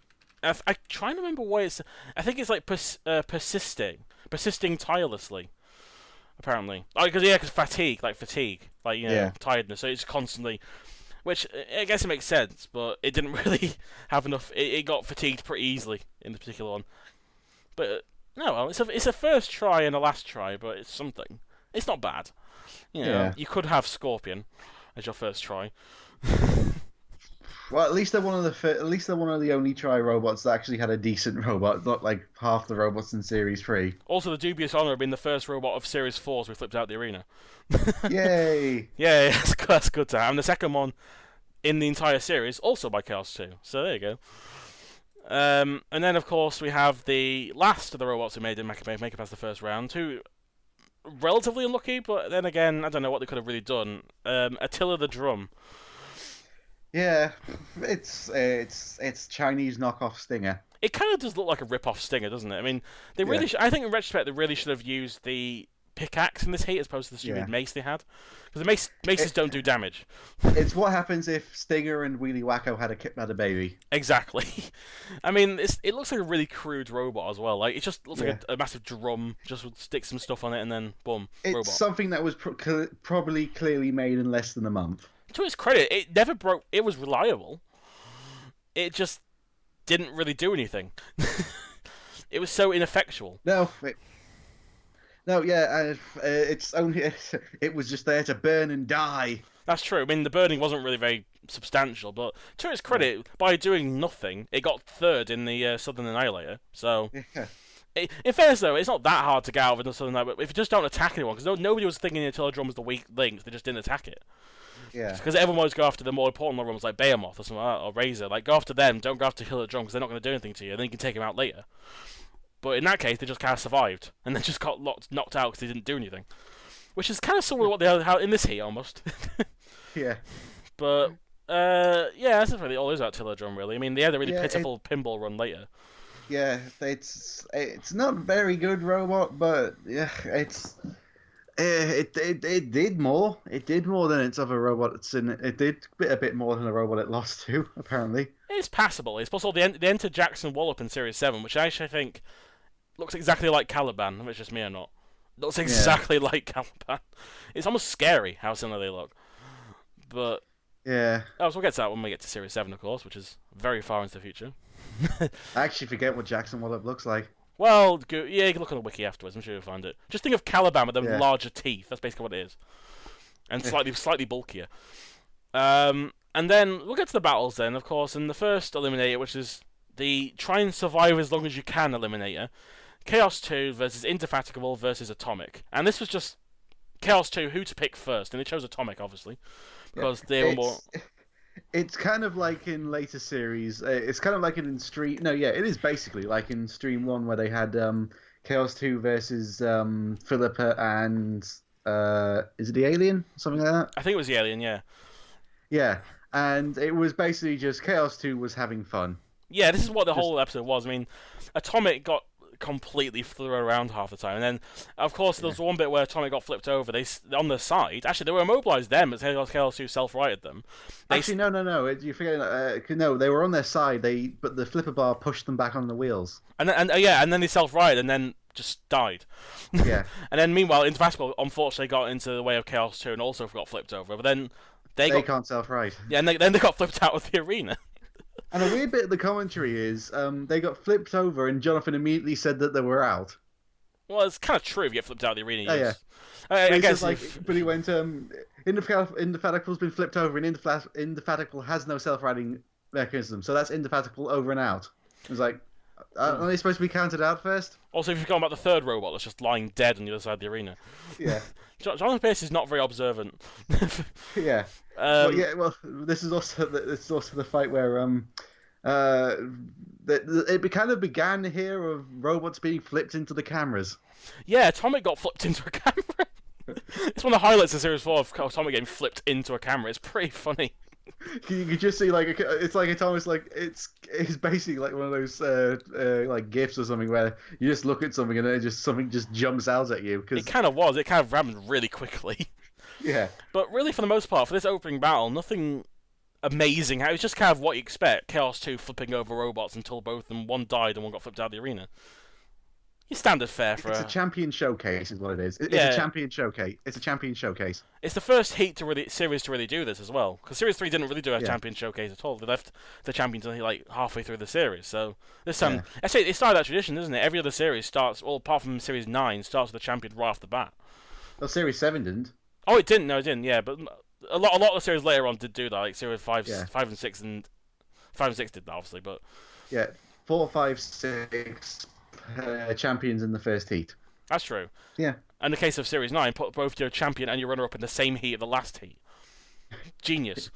I try to remember why it's. I think it's like persisting tirelessly. Apparently, because fatigue, tiredness. So it's constantly, which I guess it makes sense, but it didn't really have enough. It got fatigued pretty easily in the particular one. But no, well, it's a first try and a last try, but it's something. It's not bad. You could have Scorpion as your first try. Well, at least they're one of the only try robots that actually had a decent robot, not like half the robots in Series 3. Also, the dubious honour of being the first robot of Series 4 we flipped out the arena. Yay! Yeah, that's good to have. And the second one in the entire series, also by Chaos 2. So there you go. And then, of course, we have the last of the robots we made in make it past the first round, who relatively unlucky, but then again, I don't know what they could have really done. Attila the Drum. Yeah, it's Chinese knockoff Stinger. It kind of does look like a rip-off Stinger, doesn't it? I mean, they really. I think in retrospect, they really should have used the pickaxe in this heat as opposed to the stupid mace they had, because the maces don't do damage. It's what happens if Stinger and Wheelie Wacko had a baby. Exactly. I mean, it looks like a really crude robot as well. Like it just looks like a massive drum. Just would stick some stuff on it and then boom. It's robot. Something that was probably clearly made in less than a month. To its credit, it never broke. It was reliable. It just didn't really do anything. It was so ineffectual. It's only it was just there to burn and die. That's true. I mean, the burning wasn't really very substantial, but to its credit, by doing nothing, it got third in the Southern Annihilator. So, in fairness though, it's not that hard to get out of the Southern Annihilator. But if you just don't attack anyone, because nobody was thinking the Attila Drum was the weak link, they just didn't attack it. Yeah. Because everyone always go after the more important ones like Behemoth or something like that, or Razor. Like, go after them, don't go after Attila Drum, because they're not going to do anything to you, and then you can take them out later. But in that case, they just kind of survived, and then just got knocked out because they didn't do anything. Which is kind of similar to what they had in this heat, almost. Yeah. But, that's really all there is about Attila Drum, really. I mean, they had a really pitiful pinball run later. Yeah, it's not a very good robot, but yeah, it did more. It did more than its other robots, and it did a bit more than the robot it lost to, apparently. It's passable. It's possible they entered Jackson Wallop in Series 7, which I actually think looks exactly like Caliban, if it's just me or not. Looks exactly like Caliban. It's almost scary how similar they look. But yeah, so we'll get to that when we get to Series 7, of course, which is very far into the future. I actually forget what Jackson Wallop looks like. Well, you can look on the wiki afterwards. I'm sure you'll find it. Just think of Caliban with them larger teeth. That's basically what it is, and slightly bulkier. And then we'll get to the battles then, of course, and the first eliminator, which is the try and survive as long as you can eliminator. Chaos 2 versus Indefatigable versus Atomic. And this was just Chaos 2 who to pick first, and they chose Atomic, obviously, because they were more... It's kind of like in later series. It's kind of like in Stream... No, yeah, it is basically like in Stream 1 where they had Chaos 2 versus Philippa and... is it the Alien? Something like that? I think it was the Alien, yeah. Yeah, and it was basically just Chaos 2 was having fun. Yeah, this is what the whole episode was. I mean, Atomic got completely threw around half the time, and then of course there was one bit where Atomic got flipped over. They on the side. Actually, they were immobilized them, but Chaos 2 self-righted them. Actually, no. You're forgetting. No, they were on their side. But the flipper bar pushed them back on the wheels. And then they self-righted, and then just died. Yeah. And then meanwhile, Indefatigable unfortunately got into the way of Chaos 2 and also got flipped over. But then they can't self-right. Yeah, and then they got flipped out of the arena. And a weird bit of the commentary is they got flipped over, and Jonathan immediately said that they were out. Well, it's kind of true if you get flipped out of the arena. Oh, yeah. I guess. But he went, Indefatigable's been flipped over, and Indefatigable has no self-righting mechanism, so that's Indefatigable over and out. It was like, aren't they supposed to be counted out first? Also, if you forgot about the third robot that's just lying dead on the other side of the arena. Yeah. Jonathan Pierce is not very observant. Yeah. Well, this is also the fight where it kind of began here of robots being flipped into the cameras. Yeah, Atomic got flipped into a camera. It's one of the highlights of Series 4 of Atomic getting flipped into a camera. It's pretty funny. You can just see it's like Atomic, like it's basically like one of those like GIFs or something where you just look at something and then something just jumps out at you. Cause... It kind of was. It kind of happened really quickly. Yeah. But really, for the most part, for this opening battle, nothing amazing. It was just kind of what you expect. Chaos 2 flipping over robots until both of them, one died and one got flipped out of the arena. Your standard fare for It's a champion showcase is what it is. It's a champion showcase. It's a champion showcase. It's the first series to really do this as well. Because Series 3 didn't really do a champion showcase at all. They left the champions like halfway through the series. So this time, actually, it started that tradition, isn't it? Every other series starts, well, apart from Series 9, starts with the champion right off the bat. Well, Series 7 didn't. Oh, it didn't. No, it didn't. Yeah, but a lot of the series later on did do that. Like Series 5 and 6 and 5 and 6 did that, obviously. But 4, 5, 6 champions in the first heat. That's true. Yeah. In the case of Series 9, put both your champion and your runner-up in the same heat of the last heat. Genius.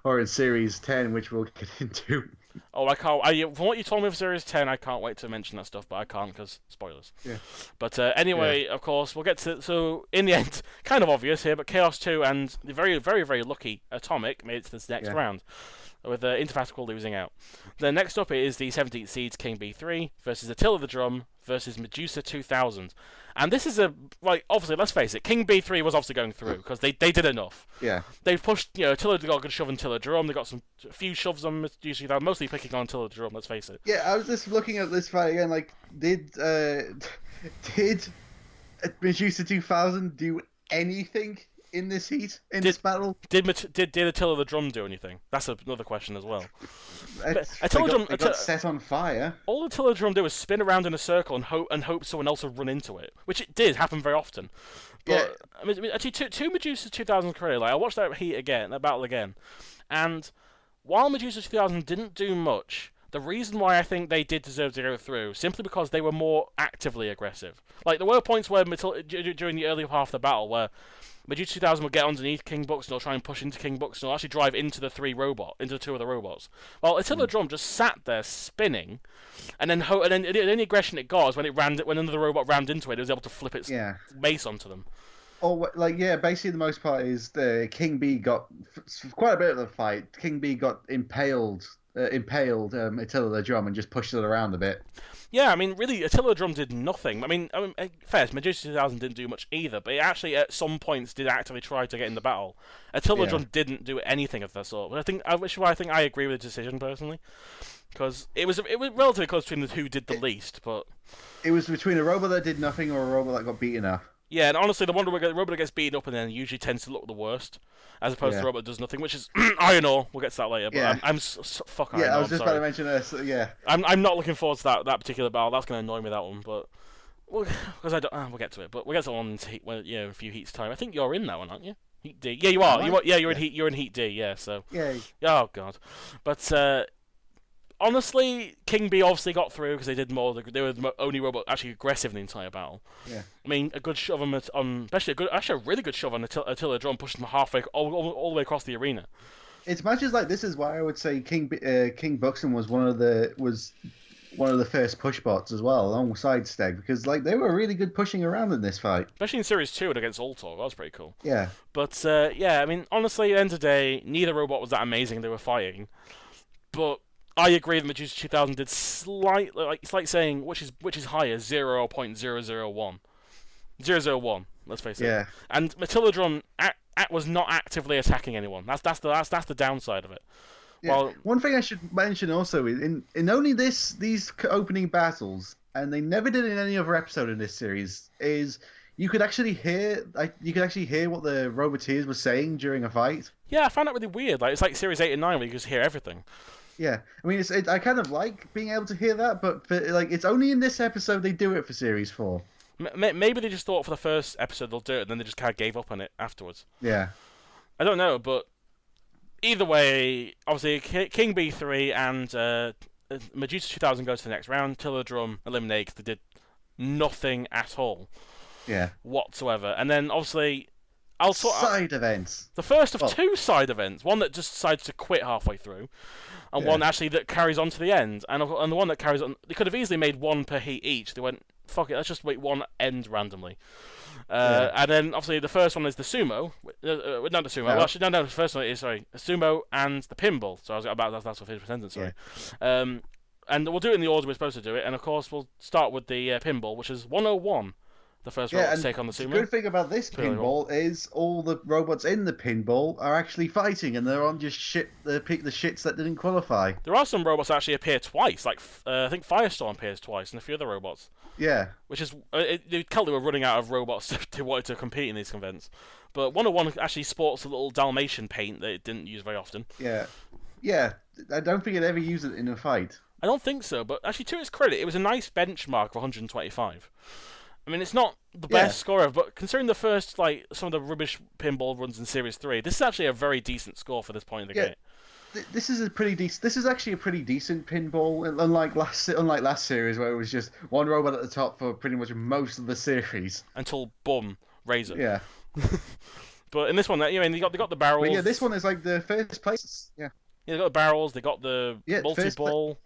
Or in Series 10, which we'll get into. Oh, I can't. From what you told me of Series 10, I can't wait to mention that stuff, but I can't because spoilers. Yeah. But anyway, of course, we'll get to. So in the end, kind of obvious here, but Chaos 2 and the very, very, very lucky Atomic made it to this next round, with Interfatical losing out. The next up is the 17th seeds King B3 versus Attila the Drum versus Medusa 2000. And this is obviously, let's face it, King B3 was obviously going through because they did enough. Yeah. They've pushed, Attila got a good shove on Attila Drum. They got a few shoves on Medusa 2000, mostly picking on Attila Drum, let's face it. Yeah, I was just looking at this fight again, did Medusa 2000 do anything in this heat, this battle? Did Attila the Drum do anything? That's another question as well. They got set on fire. All Attila the Drum do is spin around in a circle and hope someone else will run into it, which it did happen very often. But I mean, actually, two Medusa 2000 career. I watched that battle again, and while Medusa 2000 didn't do much, the reason why I think they did deserve to go through simply because they were more actively aggressive. There were points where during the early half of the battle where Medusa 2000 would get underneath King Buxton or try and push into King Buxton or actually drive into the two of the robots. Well, Attila Drum just sat there spinning, and then the only aggression it got was when another robot rammed into it, it was able to flip its mace onto them. Oh, basically the most part is the King B got quite a bit of the fight. King B got impaled Attila the Drum and just pushed it around a bit. Yeah, I mean, really, Attila the Drum did nothing. I mean, fair, Medusa 2000 didn't do much either, but it actually, at some points, did actively try to get in the battle. Attila the Drum didn't do anything of that sort, but I think I agree with the decision, personally. Because it was relatively close between who did the least, but... It was between a robot that did nothing or a robot that got beaten up. Yeah, and honestly, the robot that gets beaten up and then usually tends to look the worst, as opposed to the robot that does nothing, which is Iron Ore. We'll get to that later, but fuck Iron Ore. Yeah, I was just about to mention this. Yeah, I'm not looking forward to that particular battle. That's going to annoy me, that one, but because we'll get to it. But we'll get to one in a few heats time. I think you're in that one, aren't you? Heat D. Yeah, you are. You're in heat. You're in Heat D. Yeah. So. Yeah. Oh god, but. Honestly, King B obviously got through because they did more. They were the only robot actually aggressive in the entire battle. Yeah. I mean, a good shove on a really good shove on Attila Drum, pushing him halfway all the way across the arena. It's matches like this is why I would say King Buxton was one of the first push bots as well, alongside Steg, because they were really good pushing around in this fight. Especially in Series 2 and against Ultor, that was pretty cool. Yeah. But I mean, honestly, at the end of the day, neither robot was that amazing. They were fighting, but. I agree that Medusa 2000 did slightly, it's like saying which is higher, 0.001. 001, let's face it. Yeah. And Attila Drum was not actively attacking anyone. That's the downside of it. Yeah. Well, one thing I should mention also is in only these opening battles, and they never did in any other episode in this series, is you could actually hear what the Roboteers were saying during a fight. Yeah, I found that really weird. It's like Series 8 and 9 where you just hear everything. Yeah, I mean, I kind of like being able to hear that, but it's only in this episode they do it for Series 4. Maybe they just thought for the first episode they'll do it, and then they just kind of gave up on it afterwards. Yeah. I don't know, but either way, obviously, King B3 and Medusa 2000 goes to the next round. Attila Drum eliminated because they did nothing at all. Yeah. Whatsoever. And then, obviously... Side events. The first of two side events. One that just decides to quit halfway through, and one actually that carries on to the end. And the one that carries on, they could have easily made one per heat each. They went, fuck it, let's just make one end randomly. And then obviously the first one is the Sumo. Not the Sumo. No. Well, actually, no. The first one is the Sumo and the Pinball. So I was about that's what his sentence. Sorry. Yeah. And we'll do it in the order we're supposed to do it. And of course we'll start with the Pinball, which is 101. The first robot to take on the Sumo. The good thing about this pinball is all the robots in the pinball are actually fighting, and they're on just the shits that didn't qualify. There are some robots that actually appear twice, like I think Firestorm appears twice, and a few other robots. Yeah. Which is they were running out of robots to wanted to compete in these events. But 101 actually sports a little Dalmatian paint that it didn't use very often. Yeah. Yeah. I don't think it ever used it in a fight. I don't think so, but actually to its credit, it was a nice benchmark of 125. I mean, it's not the best score ever, but considering the first, some of the rubbish pinball runs in Series 3, this is actually a very decent score for this point in the game. This is actually a pretty decent pinball, unlike last series where it was just one robot at the top for pretty much most of the series. Until, boom, Razor. Yeah. But in this one, they got the barrels. But yeah, this one is like the first place. Yeah. Yeah, they got the barrels, they got the multi-ball.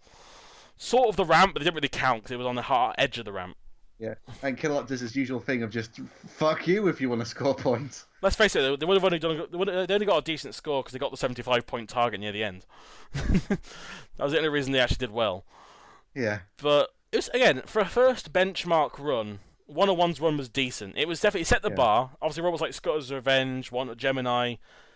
Sort of the ramp, but they didn't really count because it was on the hard edge of the ramp. Yeah, and Killalot does his usual thing of just fuck you if you want to score points. Let's face it, they would have they only got a decent score because they got the 75-point target near the end. That was the only reason they actually did well. Yeah. But it was, again, for a first benchmark run, 101's run was decent. It was definitely set the bar. Obviously, robots like Scutter's Revenge, Gemini,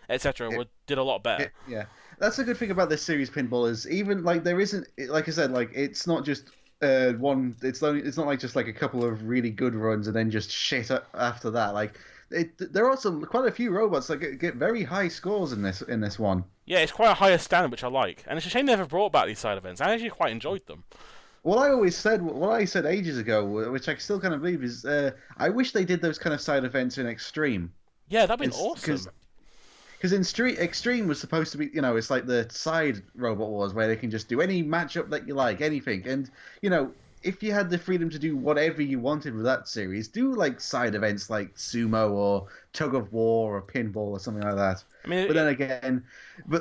etc. did a lot better. Yeah. That's the good thing about this series, Pinball, is even like there isn't, like I said, like it's not just one. It's not like just like a couple of really good runs and then just shit after that. Like there are quite a few robots that get very high scores in this one. Yeah, it's quite a higher standard, which I like, and it's a shame they never brought back these side events. I actually quite enjoyed them. What I said ages ago, which I still kind of believe, is I wish they did those kind of side events in Extreme. Yeah, that'd be awesome. Because in Extreme was supposed to be, it's like the side Robot Wars where they can just do any matchup that you like, anything. And, if you had the freedom to do whatever you wanted with that series, do like side events like Sumo or Tug of War or Pinball or something like that. I mean, but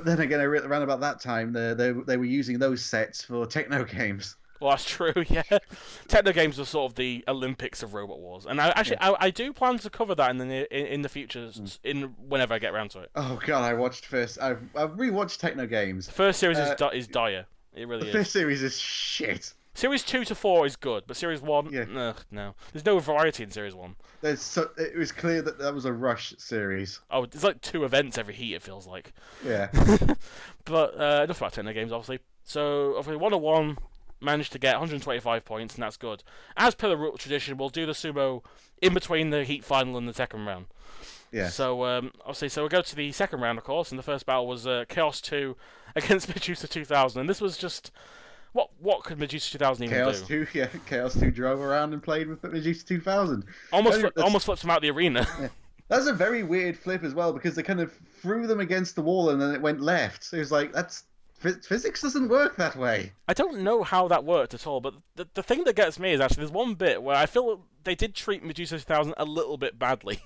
then again, around about that time, they were using those sets for techno games. Well, that's true, yeah. Techno games are sort of the Olympics of Robot Wars, and I do plan to cover that in the future, whenever I get around to it. Oh god, I've rewatched Techno games. The first series is dire. It really is. The first series is shit. Series 2 to 4 is good, but Series 1, no. There's no variety in Series 1. It was clear that was a rush series. Oh, there's like 2 events every heat, it feels like. Yeah. But enough about Techno games, obviously. So, obviously, 101 managed to get 125 points, and that's good. As per the tradition, we'll do the Sumo in between the heat final and the second round. Yeah. So, obviously, we'll go to the second round, of course, and the first battle was Chaos 2 against Medusa 2000, and this was just... What could Medusa 2000 even do? Chaos 2 drove around and played with Medusa 2000. Almost flipped them out the arena. Yeah. That's a very weird flip as well, because they kind of threw them against the wall and then it went left. So it was like, physics doesn't work that way. I don't know how that worked at all, but the thing that gets me is actually there's one bit where I feel they did treat Medusa 2000 a little bit badly.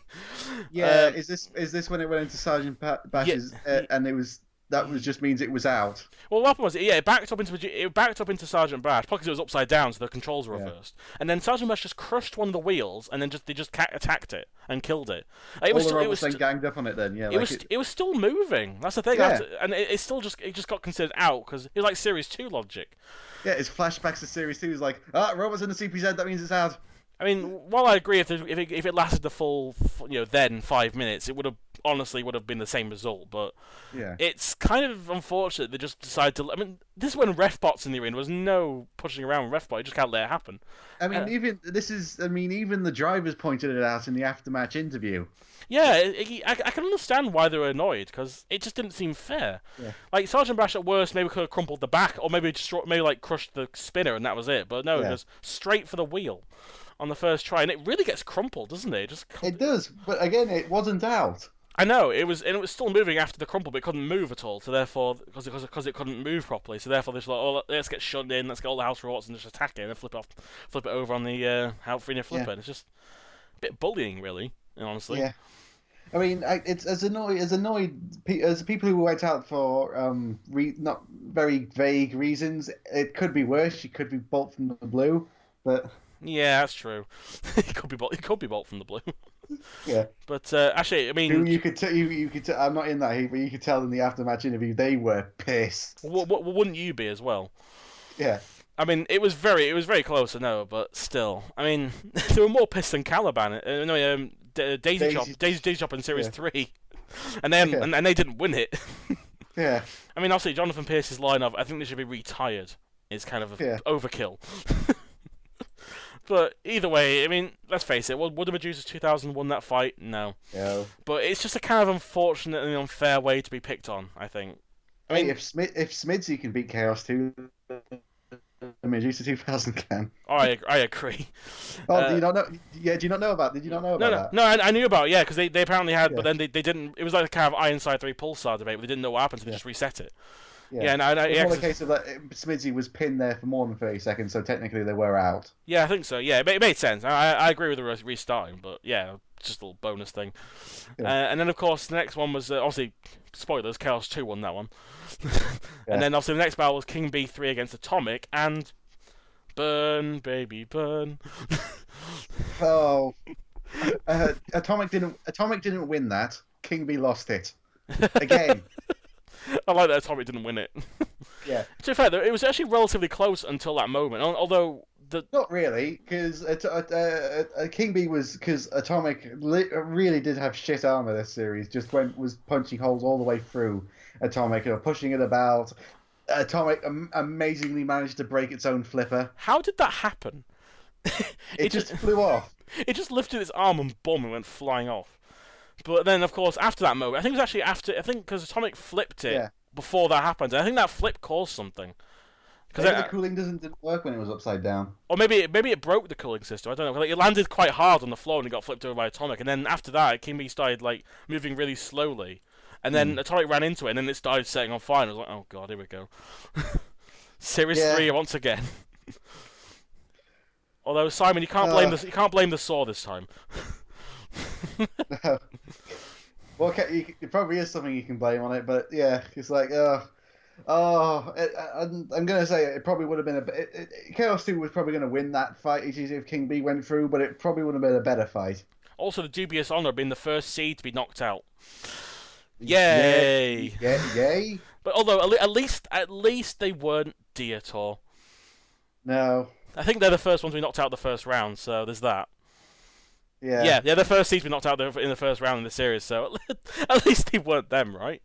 Yeah, is this when it went into Sergeant Bash's and it was... That just means it was out. Well, what happened was, it backed up into Sergeant Bash, because it was upside down, so the controls were reversed. And then Sergeant Bash just crushed one of the wheels, and then they just attacked it and killed it. It was then ganged up on it. Then it was still moving. That's the thing. Yeah. And it still just got considered out because it was like Series 2 logic. Yeah, it's flashbacks to Series 2. It's like, robots in the CPZ. That means it's out. I mean, while I agree if it lasted the full 5 minutes, it would have been the same result. But it's kind of unfortunate they just decided to. I mean, this is when Refbot's in the arena. There was no pushing around Refbot. You just can't let it happen. I mean, even the drivers pointed it out in the aftermatch interview. Yeah, I can understand why they were annoyed because it just didn't seem fair. Yeah. Like Sergeant Bash at worst maybe could have crumpled the back or maybe crushed the spinner and that was it. But no, it was straight for the wheel on the first try, and it really gets crumpled, doesn't it? It does, but again, it wasn't out. I know it was still moving after the crumple, but it couldn't move at all. So therefore, because it couldn't move properly, so therefore they're just like, let's get shunned in, let's get all the house robots and just attack it, and then flip it over on the Freener flipper. It's just a bit bullying, really, honestly. Yeah. I mean, it's as annoyed as people who went out for not very vague reasons. It could be worse. You could be bolt from the blue, but. Yeah, that's true. It could be Bolt from the blue. Yeah. But actually, I mean, you could I'm not in that heat, but you could tell in the aftermatch interview they were pissed. Wouldn't you be as well? Yeah. I mean, it was very close, I know, but still, I mean, they were more pissed than Caliban. Daisy Chop in Series 3, and they didn't win it. Yeah. I mean, obviously, Jonathan Pierce's line of "I think they should be retired" is kind of overkill. But either way, I mean, let's face it, would the Medusa 2000 won that fight? No. But it's just a kind of unfortunate and unfair way to be picked on, I think. I mean, if Smidsy can beat Chaos 2, the Medusa 2000 can. Oh, I agree. Oh, do you not know? Yeah, did you not know about that? No, I knew about it, because they apparently had, but then they didn't. It was like a kind of Ironside 3 Pulsar debate, but they didn't know what happened, so they just reset it. Yeah, no, it's more a case of that Smidsy was pinned there for more than 30 seconds, so technically they were out. Yeah, I think so. Yeah, it made sense. I agree with the restarting, but yeah, just a little bonus thing. And then, of course, the next one was, obviously, spoilers, Chaos 2 won that one. And then, obviously, the next battle was King B3 against Atomic, and burn, baby, burn. Oh, Atomic didn't win that. King B lost it again. I like that Atomic didn't win it. Yeah. To be fair, though, it was actually relatively close until that moment. Although not really, because King B was because Atomic really did have shit armor this series. Just was punching holes all the way through Atomic and pushing it about. Atomic amazingly managed to break its own flipper. How did that happen? It just flew off. It just lifted its arm and boom, it went flying off. But then, of course, after that moment, I think it was actually after. I think because Atomic flipped it before that happened. I think that flip caused something. Maybe the cooling didn't work when it was upside down. Or maybe it broke the cooling system. I don't know. Like, it landed quite hard on the floor and it got flipped over by Atomic. And then after that, King B started like moving really slowly. And then Atomic ran into it, and then it started setting on fire. And I was like, oh god, here we go. Series 3 once again. Although Simon, you can't blame the saw this time. No. Well, it probably is something you can blame on it, but yeah, it's like, I'm gonna say it probably would have been Chaos 2 was probably gonna win that fight if King B went through, but it probably would have been a better fight. Also, the dubious honor of being the first seed to be knocked out. Yay! Yay! But although at least they weren't D at all. No. I think they're the first ones to be knocked out the first round, so there's that. Yeah. Yeah, the first seed to be knocked out in the first round in the series, so at least they weren't them, right?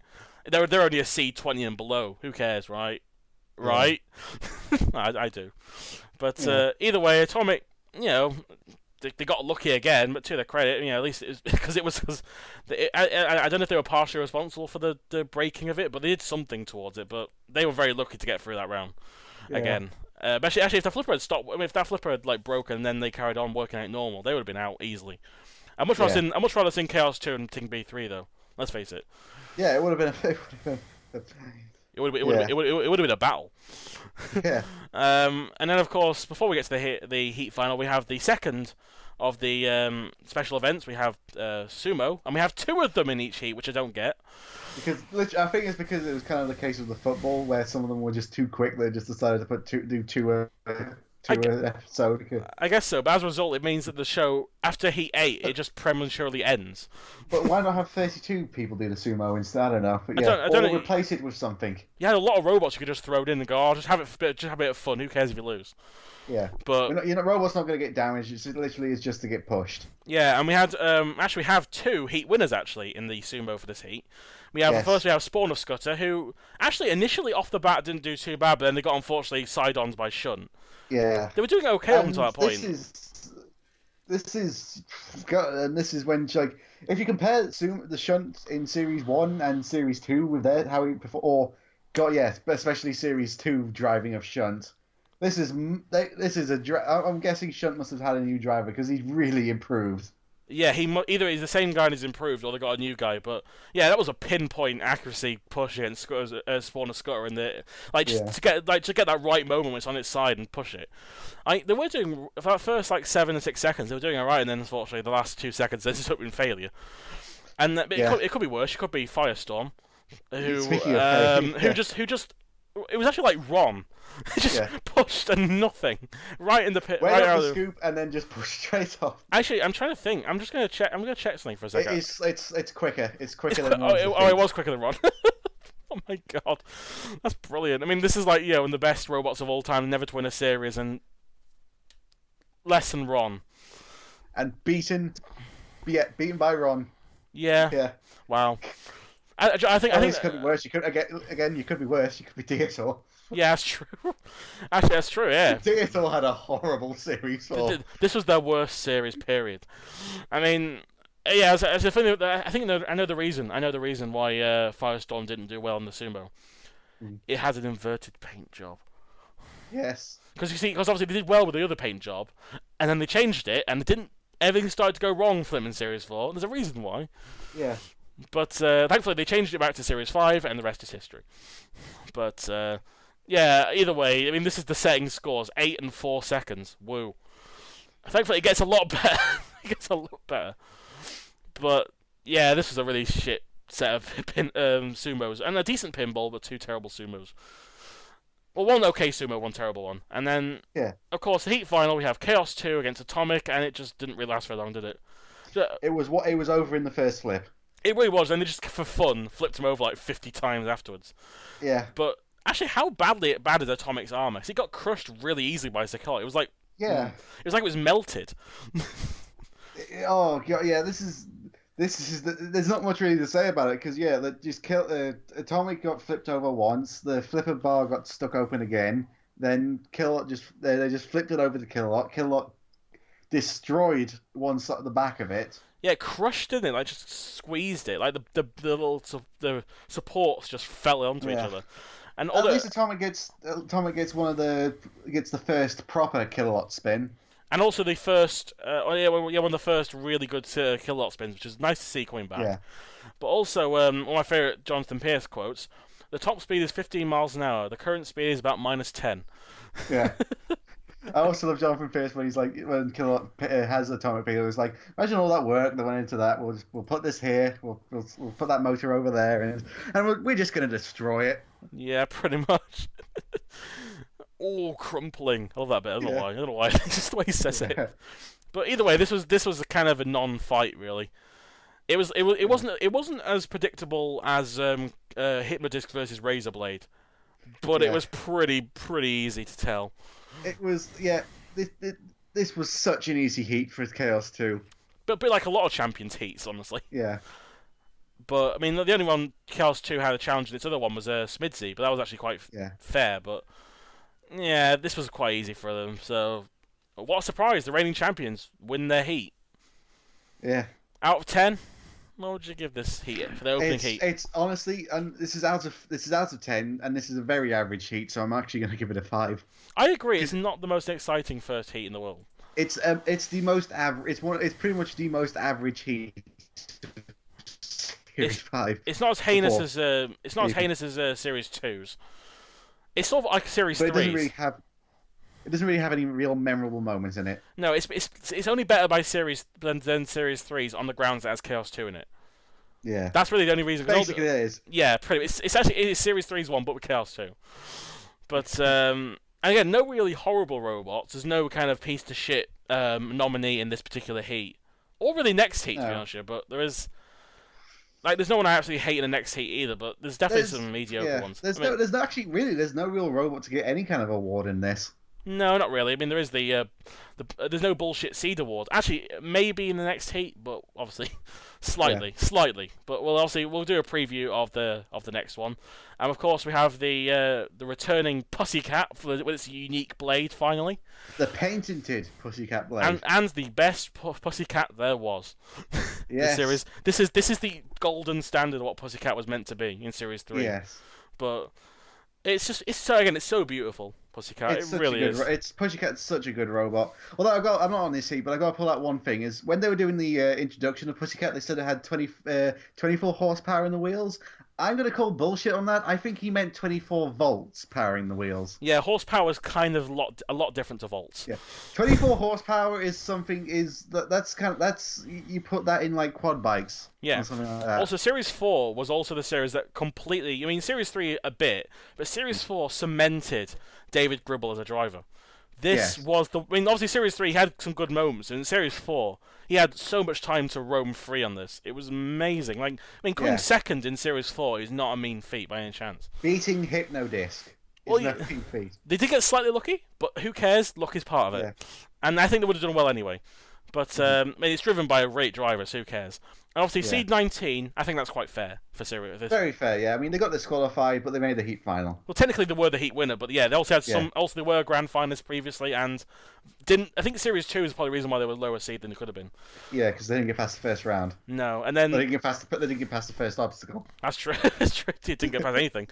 They're only a seed 20 and below. Who cares, right? Right? I do. But either way, Atomic, they got lucky again, but to their credit, at least because I don't know if they were partially responsible for the breaking of it, but they did something towards it. But they were very lucky to get through that round again. Actually, if the flipper had stopped, if that flipper had like broken, and then they carried on working out normal, they would have been out easily. I'd much rather seen Chaos 2 and King B3 though. Let's face it. Yeah, it would have been. It would have been a battle. Yeah. And then, of course, before we get to the heat final, we have the second of the special events. We have Sumo, and we have 2 of them in each heat, which I don't get. Because I think it's because it was kind of the case with the football, where some of them were just too quick. They just decided to do two episode. I guess so, but as a result, it means that the show after heat 8, it just prematurely ends. But why not have 32 people do the sumo instead? I don't know. But I don't know. Replace it with something. You had a lot of robots you could just throw it in and go, just have a bit of fun. Who cares if you lose? Yeah, but robots not going to get damaged. It literally is just to get pushed. Yeah, and we had we have 2 heat winners actually in the sumo for this heat. We have first we have Spawn of Scudder, who actually initially off the bat didn't do too bad, but then they got unfortunately side-ons by Shunt. Yeah, they were doing okay up until that point. This is when like if you compare the Shunt in Series 1 and Series 2 with how he before, especially Series 2 driving of Shunt. This is I'm guessing Shunt must have had a new driver because he's really improved. Yeah, either he's the same guy and he's improved, or they got a new guy. But yeah, that was a pinpoint accuracy push against Spawn of Scudder in the to get that right moment when it's on its side and push it. They were doing for that first 7 and 6 seconds. They were doing alright, and then unfortunately the last 2 seconds they just took in failure. And it could be worse. It could be Firestorm, who just it was actually like Ron. Just pushed and nothing right in the pit. Right out of the scoop and then just pushed straight off. Actually, I'm trying to think. I'm just gonna check. I'm gonna check something for a second. It's quicker. It's quicker than Ron. It was quicker than Ron. Oh my god, that's brilliant. I mean, this is like one of the best robots of all time, never to win a series, and less than Ron. And beaten by Ron. Yeah. Yeah. Wow. I think this could be worse. You could you could be worse. You could be Dietor. Yeah, that's true. Actually, that's true. Yeah. Dietor had a horrible series. This was their worst series. Period. I mean, yeah. As a thing, I know the reason. I know the reason why Firestorm didn't do well in the sumo. It had an inverted paint job. Yes. Because obviously they did well with the other paint job, and then they changed it, and it didn't. Everything started to go wrong for them in Series 4. There's a reason why. Yeah. But thankfully they changed it back to Series 5, and the rest is history. But yeah, either way, I mean, this is the setting scores, 8 and 4 seconds. Woo. Thankfully it gets a lot better. It gets a lot better. But yeah, this was a really shit set of sumos, and a decent pinball, but 2 terrible sumos. Well, 1 okay sumo, 1 terrible one. And then, of course, the heat final, we have Chaos 2 against Atomic, and it just didn't really last very long, did it? It was over in the first flip. It really was, and they just, for fun, flipped him over like 50 times afterwards. Yeah. But actually, how bad is Atomic's armor? Because he got crushed really easily by Sakala. It was like... Yeah. It was like it was melted. Oh, God, yeah, there's not much really to say about it, because, Atomic got flipped over once, the flipper bar got stuck open again, then they just flipped it over to Kilowatt destroyed one side of the back of it. Yeah, it crushed, didn't it? Like, just squeezed it. Like, the little the supports just fell onto each other. And at least Atomic gets the first proper Kilowatt spin. And also the first, one of the first really good Kilowatt spins, which is nice to see coming back. Yeah. But also, one of my favourite Jonathan Pierce quotes, the top speed is 15 miles an hour, the current speed is about -10. Yeah. I also love Jonathan Pierce when he's like, when Kilowatt has Atomic Beetle, he's like, imagine all that work that went into that. We'll put this here, we'll put that motor over there, and we're just going to destroy it. Yeah, pretty much. Oh, crumpling. I love that bit. I don't know why. It's just the way he says it. But either way, this was a kind of a non-fight, really. It wasn't as predictable as Hypnodisc versus Razorblade, but it was pretty easy to tell. It was, this was such an easy heat for Chaos 2. But a bit like a lot of Champions heats, honestly. Yeah. But, I mean, the only one Chaos 2 had a challenge in its other one was Smidsy, but that was actually quite fair. But, yeah, this was quite easy for them. So, what a surprise. The reigning champions win their heat. Yeah. Out of 10, what would you give this heat for the opening heat? It's honestly, and this is out of 10, and this is a very average heat, so I'm actually going to give it a 5. I agree. It's not the most exciting first heat in the world. It's the most average. It's pretty much the most average heat. Series 5. It's not as heinous as Series 2's. It's sort of like Series 3's. It doesn't really have any real memorable moments in it. No, it's only better by Series than Series 3's on the grounds that has Chaos 2 in it. Yeah. That's really the only reason. Basically, it is. Yeah, pretty. It's actually Series 3's one, but with Chaos 2. But and again, no really horrible robots. There's no kind of piece to shit nominee in this particular heat, or really next heat, to be honest with you. But there's no one I absolutely hate in the next heat either. But there's definitely some mediocre ones. There's no real robot to get any kind of award in this. No, not really. I mean, there is there's no bullshit seed award. Actually, maybe in the next heat, but obviously, slightly. But we'll do a preview of the next one, and of course we have the returning Pussycat with its unique blade finally. The patented Pussycat blade, and the best Pussycat there was. Yes. The series. This is the golden standard of what Pussycat was meant to be in Series 3. Yes. But it's so beautiful. Pussycat, it really is. Pussycat's such a good robot. Although I'm not on this heat, but I got to pull out one thing: is when they were doing the introduction of Pussycat, they said it had 24 horsepower in the wheels. I'm going to call bullshit on that. I think he meant 24 volts powering the wheels. Yeah, horsepower is kind of a lot different to volts. Yeah, 24 horsepower is something. You put that in like quad bikes. Yeah. Or something like that. Also, Series 4 was also the series that completely. I mean, Series 3 a bit, but Series 4 cemented David Gribble as a driver. This was the. I mean, obviously, Series 3 had some good moments, and in Series 4, he had so much time to roam free on this. It was amazing. Like, I mean, coming second in Series 4 is not a mean feat by any chance. Beating Hypnodisc is no mean feat. They did get slightly lucky, but who cares? Luck is part of it. Yeah. And I think they would have done well anyway. But I mean, it's driven by a great driver, so who cares? And obviously, Seed 19, I think that's quite fair for Series. Very fair, yeah. I mean, they got disqualified, but they made the heat final. Well, technically, they were the heat winner, but yeah, they also had some. Also, they were grand finalists previously, and didn't. I think Series 2 is probably the reason why they were lower seed than they could have been. Yeah, because they didn't get past the first round. No, and then they didn't get past the first obstacle. That's true. That's true. They didn't get past anything.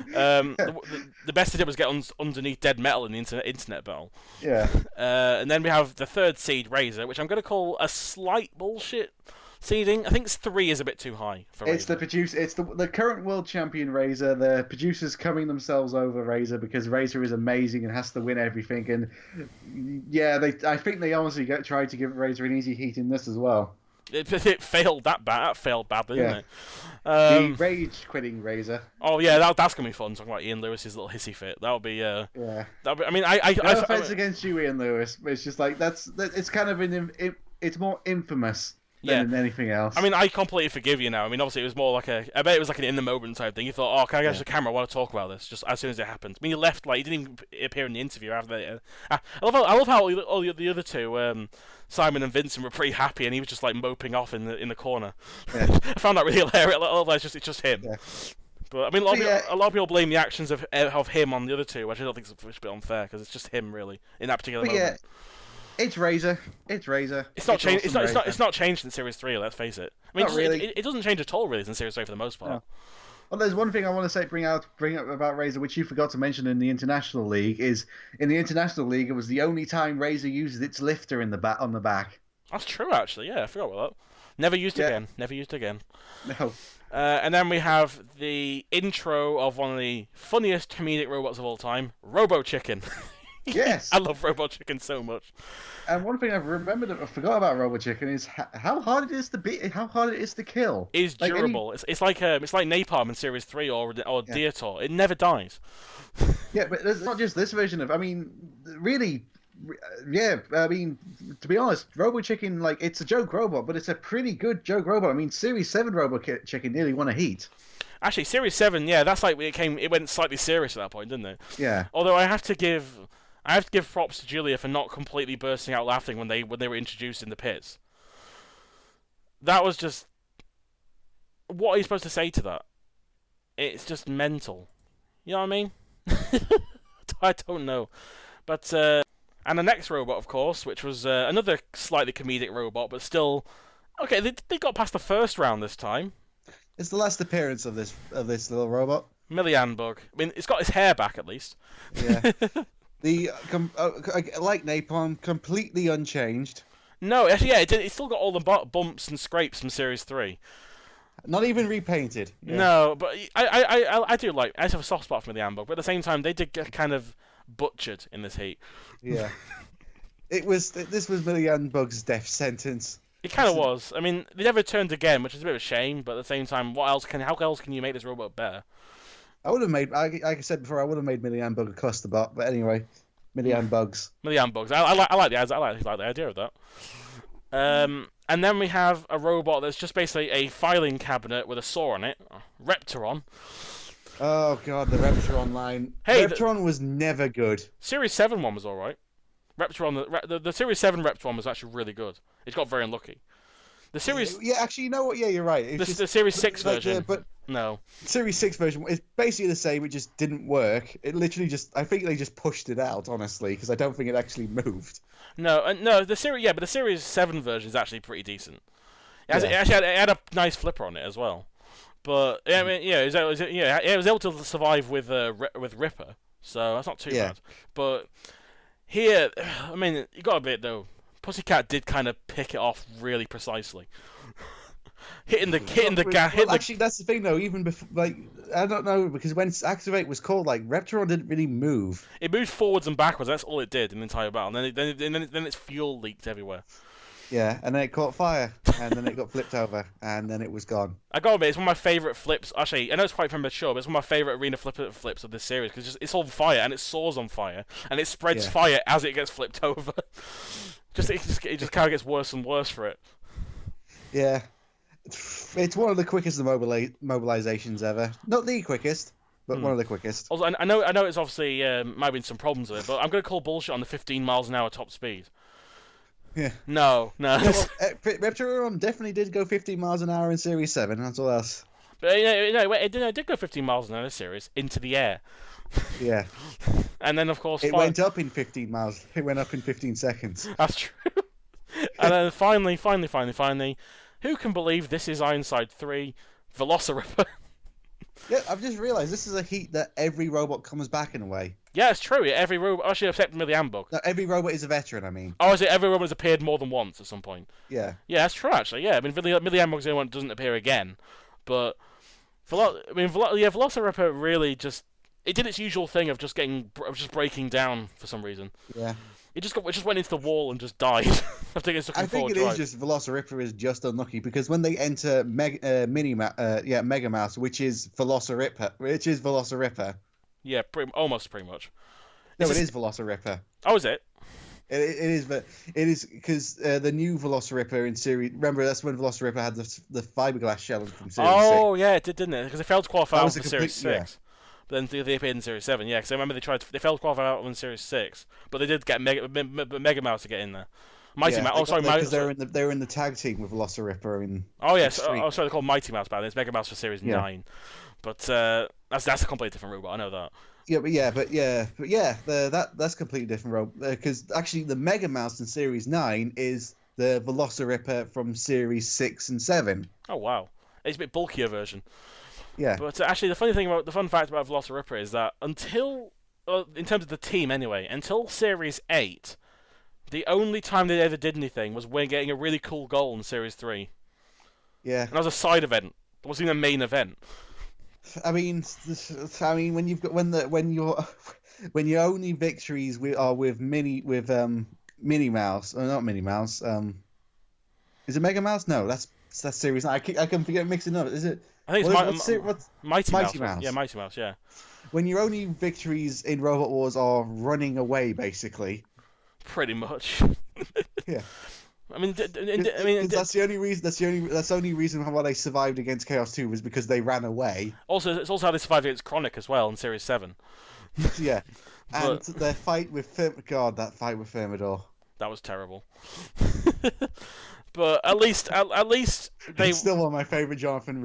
The best they did was get underneath dead metal in the internet battle. Yeah. And then we have the third seed Razor, which I'm going to call a slight bullshit seeding. I think 3 is a bit too high for Razor. It's the current world champion Razor. The producers coming themselves over Razor because Razor is amazing and has to win everything. And yeah, I think they honestly tried to give Razor an easy heat in this as well. It failed that bad. That failed badly, didn't it? The rage quitting Razor. Oh yeah, that's gonna be fun. Talking about Ian Lewis's little hissy fit. That would be yeah. That'd be, I mean, I no offense against you, Ian Lewis, but it's just like it's kind of it's more infamous than anything else. I mean, I completely forgive you now. I mean, obviously, it was more like I bet it was like an in the moment type thing. You thought, oh, can I get the camera? I want to talk about this just as soon as it happened. I mean, you left like you didn't even appear in the interview after that. I love how all the other two, Simon and Vincent, were pretty happy, and he was just like moping off in the corner. Yeah. I found that really hilarious. It's just him. Yeah. But I mean, a lot of people blame the actions of him on the other two, which I don't think is a bit unfair because it's just him really in that particular moment. Yeah. It's Razor. It's Razor. It's not changed. It's not changed in Series 3. Let's face it. I mean, not really. It doesn't change at all, really, in Series 3 for the most part. No. Well, there's one thing I want to bring up about Razor, which you forgot to mention in the International League. Is in the International League, it was the only time Razor used its lifter on the back. That's true, actually. Yeah, I forgot about that. Never used again. Never used again. No. And then we have the intro of one of the funniest comedic robots of all time, Robo Chicken. Yes. I love Robo Chicken so much. And one thing I forgot about Robo Chicken is how hard it is to beat, how hard it is to kill. It's durable. It's like Napalm in Series 3 or Dietor. It never dies. Yeah, but it's not just this version of. I mean, really, yeah. I mean, to be honest, Robo Chicken, like, it's a joke robot, but it's a pretty good joke robot. I mean, Series 7 Robo Chicken nearly won a heat. Actually, Series 7, yeah, that's like it went slightly serious at that point, didn't it? Yeah. Although I have to give props to Julia for not completely bursting out laughing when they were introduced in the pits. That was just... What are you supposed to say to that? It's just mental. You know what I mean? I don't know. But, and the next robot, of course, which was another slightly comedic robot, but still... Okay, they got past the first round this time. It's the last appearance of this little robot. Millian Bug. I mean, it's got his hair back, at least. Yeah. Like Napalm, completely unchanged. No, actually, yeah, it still got all the bumps and scrapes from Series 3. Not even repainted. Yeah. No, but I do like... I have a soft spot for the Ambug, but at the same time, they did get kind of butchered in this heat. Yeah. This was Millian Bug's death sentence. It kind of was. I mean, they never turned again, which is a bit of a shame, but at the same time, how else can you make this robot better? I would have made, like I said before, I would have made Millian Bug a cluster bot, but anyway, Millian Bugs. Millian Bugs. I like the idea of that. And then we have a robot that's just basically a filing cabinet with a saw on it, Repteron. Oh god, the Repteron line. Hey, Repteron was never good. Series 7 one was all right. Repteron, the Series 7 Repteron was actually really good. It got very unlucky. The series, yeah, actually, you know what? Yeah, you're right. The Series 6 version, but no. Series 6 version is basically the same. It just didn't work. It literally I think they just pushed it out, honestly, because I don't think it actually moved. No, the Series 7 version is actually pretty decent. It had a nice flipper on it as well. But I mean, it was able to survive with Ripper, so that's not too bad. But here, I mean, you got a bit though. Pussycat did kind of pick it off really precisely. hitting the gas. Actually, that's the thing though. Even before, like, I don't know, because when Activate was called, like, Repteron didn't really move. It moved forwards and backwards. That's all it did in the entire battle. And then its fuel leaked everywhere. Yeah, and then it caught fire, and then it got flipped over, and then it was gone. I gotta admit, it's one of my favourite flips. Actually, I know it's quite premature, but it's one of my favourite arena flips of this series because it's on fire and it soars on fire and it spreads fire as it gets flipped over. It just kind of gets worse and worse for it. Yeah, it's one of the quickest mobilizations ever. Not the quickest, but one of the quickest. Also, I know it's obviously might have been some problems with it, but I'm going to call bullshit on the 15 miles an hour top speed. Yeah. No. Repteron definitely did go 15 miles an hour in Series 7. That's all else. But it did go 15 miles an hour in this series into the air. Yeah. And then, of course... It went up in 15 miles. It went up in 15 seconds. That's true. And then finally, who can believe this is Ironside 3 Velociraptor? Yeah, I've just realised this is a heat that every robot comes back in a way. Yeah, it's true. Every robot... Actually, except Millian Bug. No, every robot is a veteran, I mean. Oh, is it? Every robot has appeared more than once at some point? Yeah. Yeah, that's true, actually. Yeah, I mean, Millian Bug's the only one that doesn't appear again. But... Velociraptor really just... It did its usual thing of just breaking down for some reason. Yeah. It just went into the wall and just died. I think it's looking forward. I think it is just Velociriptor is just unlucky because when they enter Mega Mouse, which is Velociriptor. Yeah, almost pretty much. No, it is Velociriptor. Oh, is it? It is, but it is because the new Velociriptor in series. Remember, that's when Velociriptor had the fiberglass shell from series 6. Oh, yeah, it did, didn't it? Because it failed to qualify out for Series 6. Yeah. But then they appeared in Series 7, yeah. Because I remember they failed to qualify out in Series 6, but they did get Mega Mouse to get in there. Mighty Mouse. Oh, sorry, because they were in the tag team with Velociriptor in. Oh yes. Sorry, they're called Mighty Mouse back then. It's Mega Mouse for Series 9, but that's a completely different robot. I know that. That's a completely different robot because actually the Mega Mouse in Series 9 is the Velociriptor from Series 6 and 7. Oh wow, it's a bit bulkier version. Yeah. But actually, the fun fact about Velociriptor is that until, in terms of the team anyway, until Series 8, the only time they ever did anything was when getting a really cool goal in Series 3. Yeah. And that was a side event. It wasn't even a main event. I mean, when your only victories are with Minnie Mouse, or not Minnie Mouse. Is it Mega Mouse? No, that's Series 9. I can forget mixing up. Is it? I think it's Mighty Mouse. Mouse. Yeah, Mighty Mouse, yeah. When your only victories in Robot Wars are running away, basically. Pretty much. Yeah. I mean, that's the only reason. That's the only reason why they survived against Chaos 2 was because they ran away. Also, it's also how they survived against Chronic as well in Series 7. Yeah. And their fight with that fight with Thermidor. That was terrible. But at least they. It's still one of my favorite Jonathan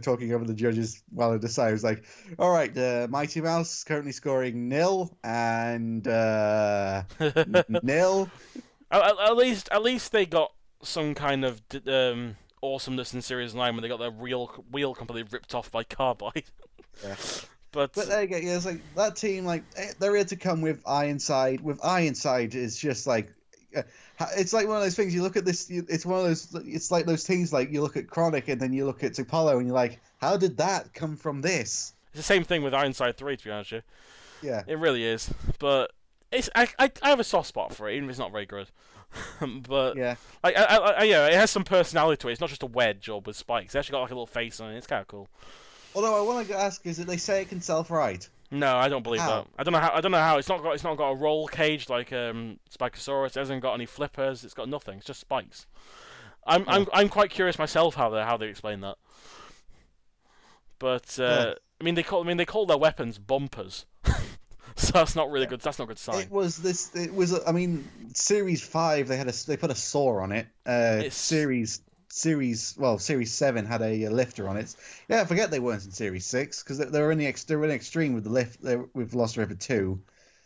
talking over the judges while they decide. It was like, all right, Mighty Mouse currently scoring 0 and 0. At least they got some kind of awesomeness in Series 9 when they got their wheel completely ripped off by Carbide. Yeah. But there you go. Yeah, it's like that team. Like they're here to come with Ironside. With Ironside, is just like. It's like one of those things. You look at this. It's one of those. It's like those things. Like you look at Chronic, and then you look at Apollo, and you're like, "How did that come from this?" It's the same thing with Ironside 3, to be honest with you. Yeah, it really is. But I have a soft spot for it, even if it's not very good. But yeah, yeah, it has some personality to it. It's not just a wedge or with spikes. It's actually got like a little face on it. It's kind of cool. Although I want to ask, is that they say it can self-ride? No, I don't believe that. I don't know how. It's not got a roll cage like Spikosaurus. It hasn't got any flippers. It's got nothing. It's just spikes. I'm quite curious myself how they explain that. But I mean they call their weapons bumpers. So that's not really good. That's not a good sign. It was. I mean, Series 5 they put a saw on it. Series 7 had a lifter on it. Yeah, I forget they weren't in Series 6 because they were in the extreme with the lift with Velociraptor 2.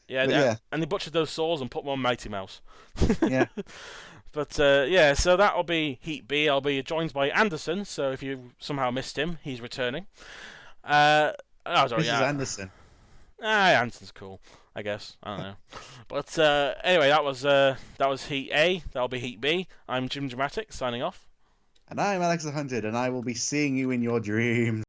Yeah, and they butchered those saws and put them on Mighty Mouse. Yeah. But yeah, so that'll be Heat B. I'll be joined by Anderson. So if you somehow missed him, he's returning. This is Anderson. Anderson's cool, I guess. I don't know. But anyway, that was Heat A. That'll be Heat B. I'm Jimjamatic signing off. And I'm Alexthehunted, and I will be seeing you in your dreams.